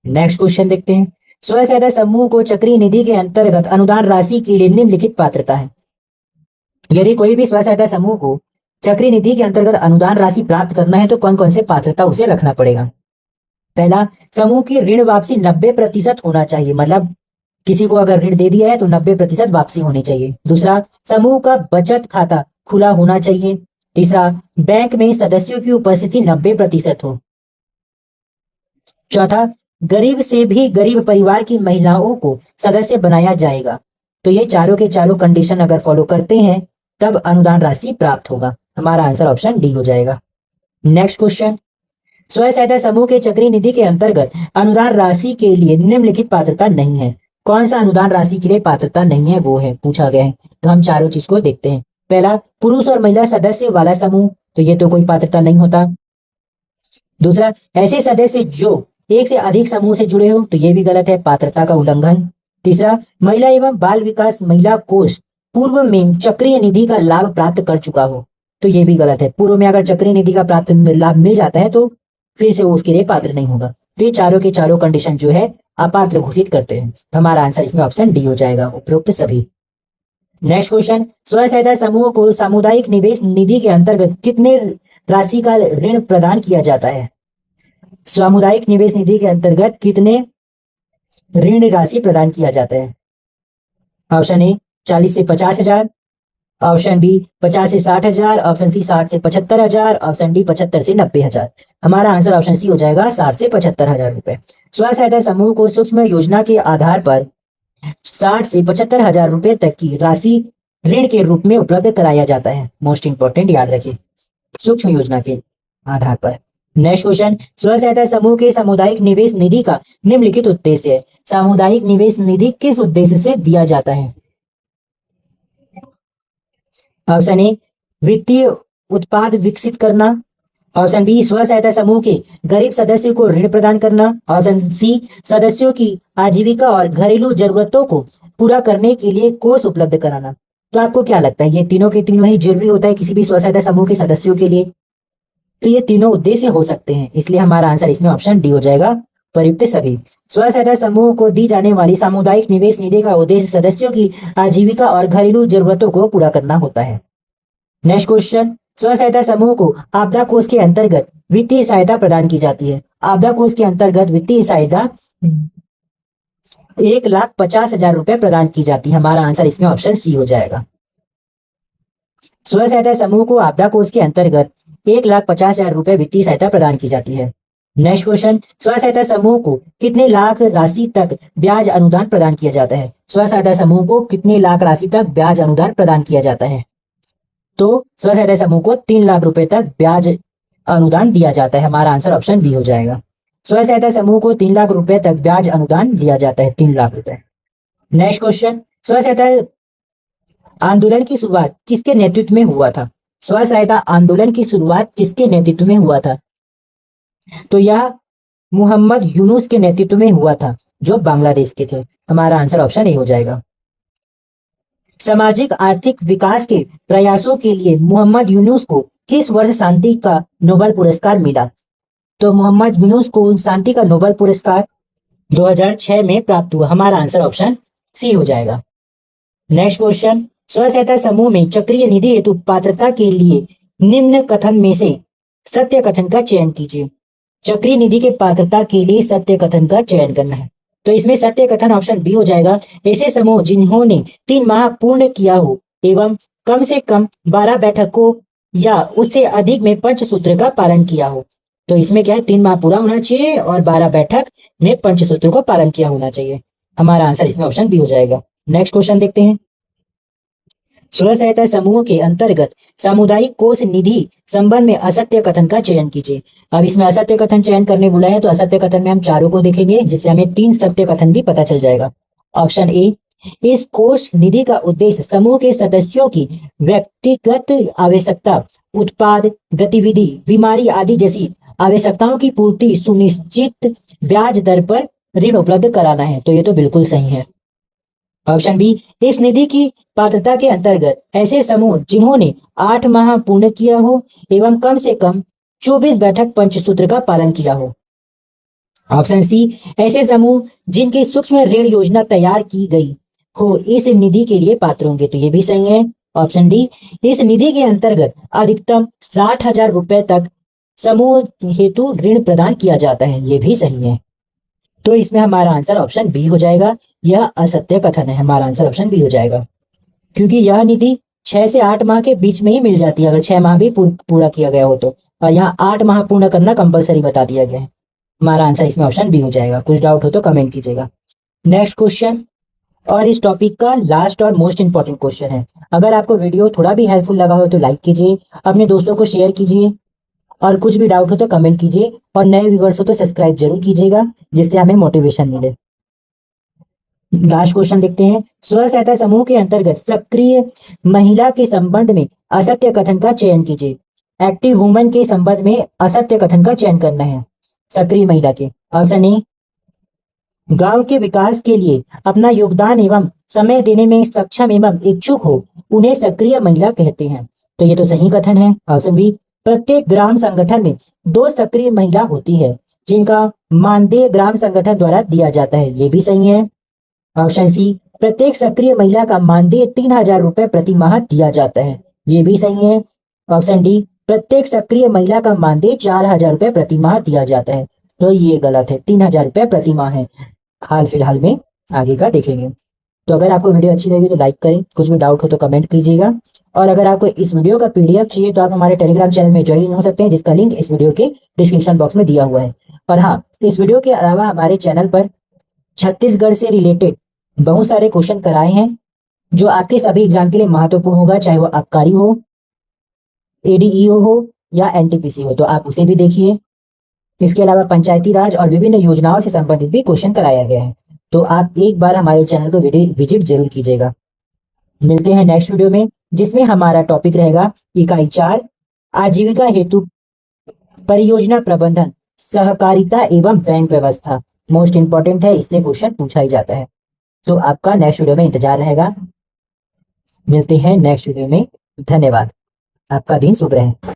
नेक्स्ट क्वेश्चन देखते हैं। स्व सहायता समूह को चक्रीय निधि के अंतर्गत अनुदान राशि के लिए निम्नलिखित पात्रता है। यदि कोई भी स्व सहायता समूह को चक्रीय निधि के अंतर्गत अनुदान राशि प्राप्त करना है तो कौन कौन से पात्रता उसे रखना पड़ेगा? पहला, समूह की ऋण वापसी 90% होना चाहिए, मतलब किसी को अगर ऋण दे दिया है तो 90% वापसी होनी चाहिए। दूसरा, समूह का बचत खाता खुला होना चाहिए। तीसरा, बैंक में सदस्यों की उपस्थिति 90% हो। चौथा, गरीब से भी गरीब परिवार की महिलाओं को सदस्य बनाया जाएगा। तो ये चारों के चारों कंडीशन अगर फॉलो करते हैं तब अनुदान राशि प्राप्त होगा, हमारा आंसर ऑप्शन डी हो जाएगा। Next question. स्व सहायता समूह के चक्रीय निधि के अंतर्गत अनुदान राशि के लिए निम्नलिखित पात्रता नहीं है। कौन सा अनुदान राशि के लिए पात्रता नहीं है वो है पूछा गया है, तो हम चारों चीज को देखते हैं। पहला, पुरुष और महिला सदस्य वाला समूह, तो ये तो कोई पात्रता नहीं होता। दूसरा, ऐसे सदस्य जो एक से अधिक समूह से जुड़े हो, तो ये भी गलत है, पात्रता का उल्लंघन। तीसरा, महिला एवं बाल विकास महिला कोष पूर्व में चक्रीय निधि का लाभ प्राप्त कर चुका हो, तो ये भी गलत है। पूर्व में अगर चक्रीय निधि का प्राप्त लाभ मिल जाता है तो फिर से वो उसके लिए पात्र नहीं होगा। तो ये चारों के चारों कंडीशन जो है अपात्र घोषित करते हैं, तो हमारा आंसर इसमें ऑप्शन डी हो जाएगा, उपरोक्त सभी। Next question. स्व सहायता समूह को सामुदायिक निवेश निधि के अंतर्गत कितने राशि का ऋण प्रदान किया जाता है? सामुदायिक निवेश निधि के अंतर्गत कितने ऋण राशि प्रदान किया जाता है? ऑप्शन ए 40 से 50,000, ऑप्शन बी 50 से 60,000, ऑप्शन सी 60 से 75,000, ऑप्शन डी 75 से 90,000। हमारा आंसर ऑप्शन सी हो जाएगा 60 से 75,000 रुपए। स्व सहायता समूह को सूक्ष्म योजना के आधार पर 60 से 75,000 रुपए तक की राशि ऋण के रूप में उपलब्ध कराया जाता है। मोस्ट इंपोर्टेंट याद रखिए, सूक्ष्म योजना के आधार पर। Next question. स्व सहायता समूह के सामुदायिक निवेश निधि का निम्नलिखित उद्देश्य है। सामुदायिक निवेश निधि किस उद्देश्य से दिया जाता है? ऑप्शन ए वित्तीय उत्पाद विकसित करना, ऑप्शन बी स्व सहायता समूह के गरीब सदस्यों को ऋण प्रदान करना, ऑप्शन सी सदस्यों की आजीविका और घरेलू जरूरतों को पूरा करने के लिए कोष उपलब्ध कराना। तो आपको क्या लगता है ये तीनों के तीनों ही जरूरी होता है किसी भी स्व सहायता समूह के सदस्यों के लिए? तो ये तीनों उद्देश्य हो सकते हैं, इसलिए हमारा आंसर इसमें ऑप्शन डी हो जाएगा, प्रयुक्त सभी। स्व सहायता समूह को दी जाने वाली सामुदायिक निवेश निधि का उद्देश्य सदस्यों की आजीविका और घरेलू जरूरतों को पूरा करना होता है। Next question. स्व सहायता समूह को आपदा कोष के अंतर्गत वित्तीय सहायता प्रदान की जाती है। आपदा कोष के अंतर्गत वित्तीय सहायता 1,50,000 रुपए प्रदान की जाती है, हमारा आंसर इसमें ऑप्शन सी हो जाएगा। स्व सहायता समूह को आपदा कोष के अंतर्गत 1,50,000 रुपए वित्तीय सहायता प्रदान की जाती है। Next question. स्व सहायता समूह को कितने लाख राशि तक ब्याज अनुदान प्रदान किया जाता है? स्व सहायता समूह को कितने लाख राशि तक ब्याज अनुदान प्रदान किया जाता है? तो स्व सहायता समूह को 3 लाख रुपए तक ब्याज अनुदान दिया जाता है, हमारा आंसर ऑप्शन बी हो जाएगा। स्व सहायता समूह को 3 लाख रुपए तक ब्याज अनुदान दिया जाता है, 3 लाख रुपए। Next question. स्व सहायता आंदोलन की शुरुआत किसके नेतृत्व में हुआ था? स्व सहायता आंदोलन की शुरुआत किसके नेतृत्व में हुआ था? तो यह मोहम्मद यूनुस के नेतृत्व में हुआ था, जो बांग्लादेश के थे, हमारा आंसर ऑप्शन ए हो जाएगा। सामाजिक आर्थिक विकास के प्रयासों के लिए मोहम्मद यूनुस को किस वर्ष शांति का नोबेल पुरस्कार मिला? तो मोहम्मद यूनुस को शांति का नोबेल पुरस्कार 2006 में प्राप्त हुआ, हमारा आंसर ऑप्शन सी हो जाएगा। Next question. स्व सहायता समूह में चक्रीय निधि हेतु पात्रता के लिए निम्न कथन में से सत्य कथन का चयन कीजिए। चक्रीय निधि के पात्रता के लिए सत्य कथन का चयन करना है, तो इसमें सत्य कथन ऑप्शन बी हो जाएगा। ऐसे समूह जिन्होंने 3 माह पूर्ण किया हो एवं कम से कम 12 बैठकों या उससे अधिक में पंचसूत्र का पालन किया हो। तो इसमें क्या है, 3 माह पूरा होना चाहिए और 12 बैठक में पंचसूत्र का पालन किया होना चाहिए। हमारा आंसर इसमें ऑप्शन बी हो जाएगा। नेक्स्ट क्वेश्चन देखते हैं। स्व सहायता समूह के अंतर्गत सामुदायिक कोष निधि संबंध में असत्य कथन का चयन कीजिए। अब इसमें असत्य कथन चयन करने बोला है, तो असत्य कथन में हम चारों को देखेंगे, जिससे हमें 3 सत्य कथन भी पता चल जाएगा। ऑप्शन ए, इस कोष निधि का उद्देश्य समूह के सदस्यों की व्यक्तिगत आवश्यकता, उत्पाद, गतिविधि, बीमारी आदि जैसी आवश्यकताओं की पूर्ति सुनिश्चित ब्याज दर पर ऋण उपलब्ध कराना है। तो ये तो बिल्कुल सही है। ऑप्शन बी, इस निधि की पात्रता के अंतर्गत ऐसे समूह जिन्होंने 8 माह पूर्ण किया हो एवं कम से कम 24 बैठक पंचसूत्र का पालन किया हो। ऑप्शन सी, ऐसे समूह जिनकी सूक्ष्म ऋण योजना तैयार की गई हो इस निधि के लिए पात्र होंगे। तो ये भी सही है। ऑप्शन डी, इस निधि के अंतर्गत अधिकतम 60,000 रुपए तक समूह हेतु ऋण प्रदान किया जाता है। ये भी सही है। तो इसमें हमारा आंसर ऑप्शन बी हो जाएगा। यह असत्य कथन है। हमारा आंसर ऑप्शन बी हो जाएगा, क्योंकि यह निधि 6 से 8 माह के बीच में ही मिल जाती है, अगर 6 माह भी पूरा किया गया हो तो। और यहाँ 8 माह पूर्ण करना कंपलसरी बता दिया गया है। हमारा आंसर इसमें ऑप्शन बी हो जाएगा। कुछ डाउट हो तो कमेंट कीजिएगा। नेक्स्ट क्वेश्चन, और इस टॉपिक का लास्ट और मोस्ट इंपॉर्टेंट क्वेश्चन है। अगर आपको वीडियो थोड़ा भी हेल्पफुल लगा हो तो लाइक कीजिए, अपने दोस्तों को शेयर कीजिए, और कुछ भी डाउट हो तो कमेंट कीजिए, और नए व्यूअर्स हो तो सब्सक्राइब जरूर कीजिएगा, जिससे हमें मोटिवेशन मिले। लास्ट क्वेश्चन देखते हैं। स्व सहायता समूह के अंतर्गत सक्रिय महिला के संबंध में असत्य कथन का चयन कीजिए। एक्टिव वुमन के संबंध में असत्य कथन का चयन करना है, सक्रिय महिला के। ऑप्शन ए, गांव के विकास के लिए अपना योगदान एवं समय देने में सक्षम एवं इच्छुक हो उन्हें सक्रिय महिला कहते हैं। तो ये तो सही कथन है। ऑप्शन बी, प्रत्येक ग्राम संगठन में 2 सक्रिय महिला होती है जिनका मानदेय ग्राम संगठन द्वारा दिया जाता है। ये भी सही है। ऑप्शन सी, प्रत्येक सक्रिय महिला का मानदेय 3,000 रुपए प्रति माह दिया जाता है। ये भी सही है। ऑप्शन डी, प्रत्येक सक्रिय महिला का मानदेय 4,000 रुपए प्रति माह दिया जाता है। तो ये गलत है, 3,000 रुपए प्रति माह है हाल फिलहाल में। आगे का देखेंगे। तो अगर आपको वीडियो अच्छी लगी तो लाइक करें, कुछ भी डाउट हो तो कमेंट कीजिएगा, और अगर आपको इस वीडियो का पीडीएफ चाहिए तो आप हमारे टेलीग्राम चैनल में ज्वाइन हो सकते हैं, जिसका लिंक इस वीडियो के डिस्क्रिप्शन बॉक्स में दिया हुआ है। और हाँ, इस वीडियो के अलावा हमारे चैनल पर छत्तीसगढ़ से रिलेटेड बहुत सारे क्वेश्चन कराए हैं, जो आपके सभी एग्जाम के लिए महत्वपूर्ण होगा, चाहे वो आबकारी हो, एडीईओ हो या एनटीपीसी हो, तो आप उसे भी देखिए। इसके अलावा पंचायती राज और विभिन्न योजनाओं से संबंधित भी क्वेश्चन कराया गया है। तो आप एक बार हमारे चैनल को विजिट जरूर कीजिएगा। मिलते हैं नेक्स्ट वीडियो में, जिसमें हमारा टॉपिक रहेगा इकाई 4, आजीविका हेतु परियोजना प्रबंधन, सहकारिता एवं बैंक व्यवस्था। मोस्ट इंपॉर्टेंट है, इससे क्वेश्चन पूछा ही जाता है। तो आपका नेक्स्ट वीडियो में इंतजार रहेगा। मिलते हैं नेक्स्ट वीडियो में। धन्यवाद। आपका दिन शुभ रहे।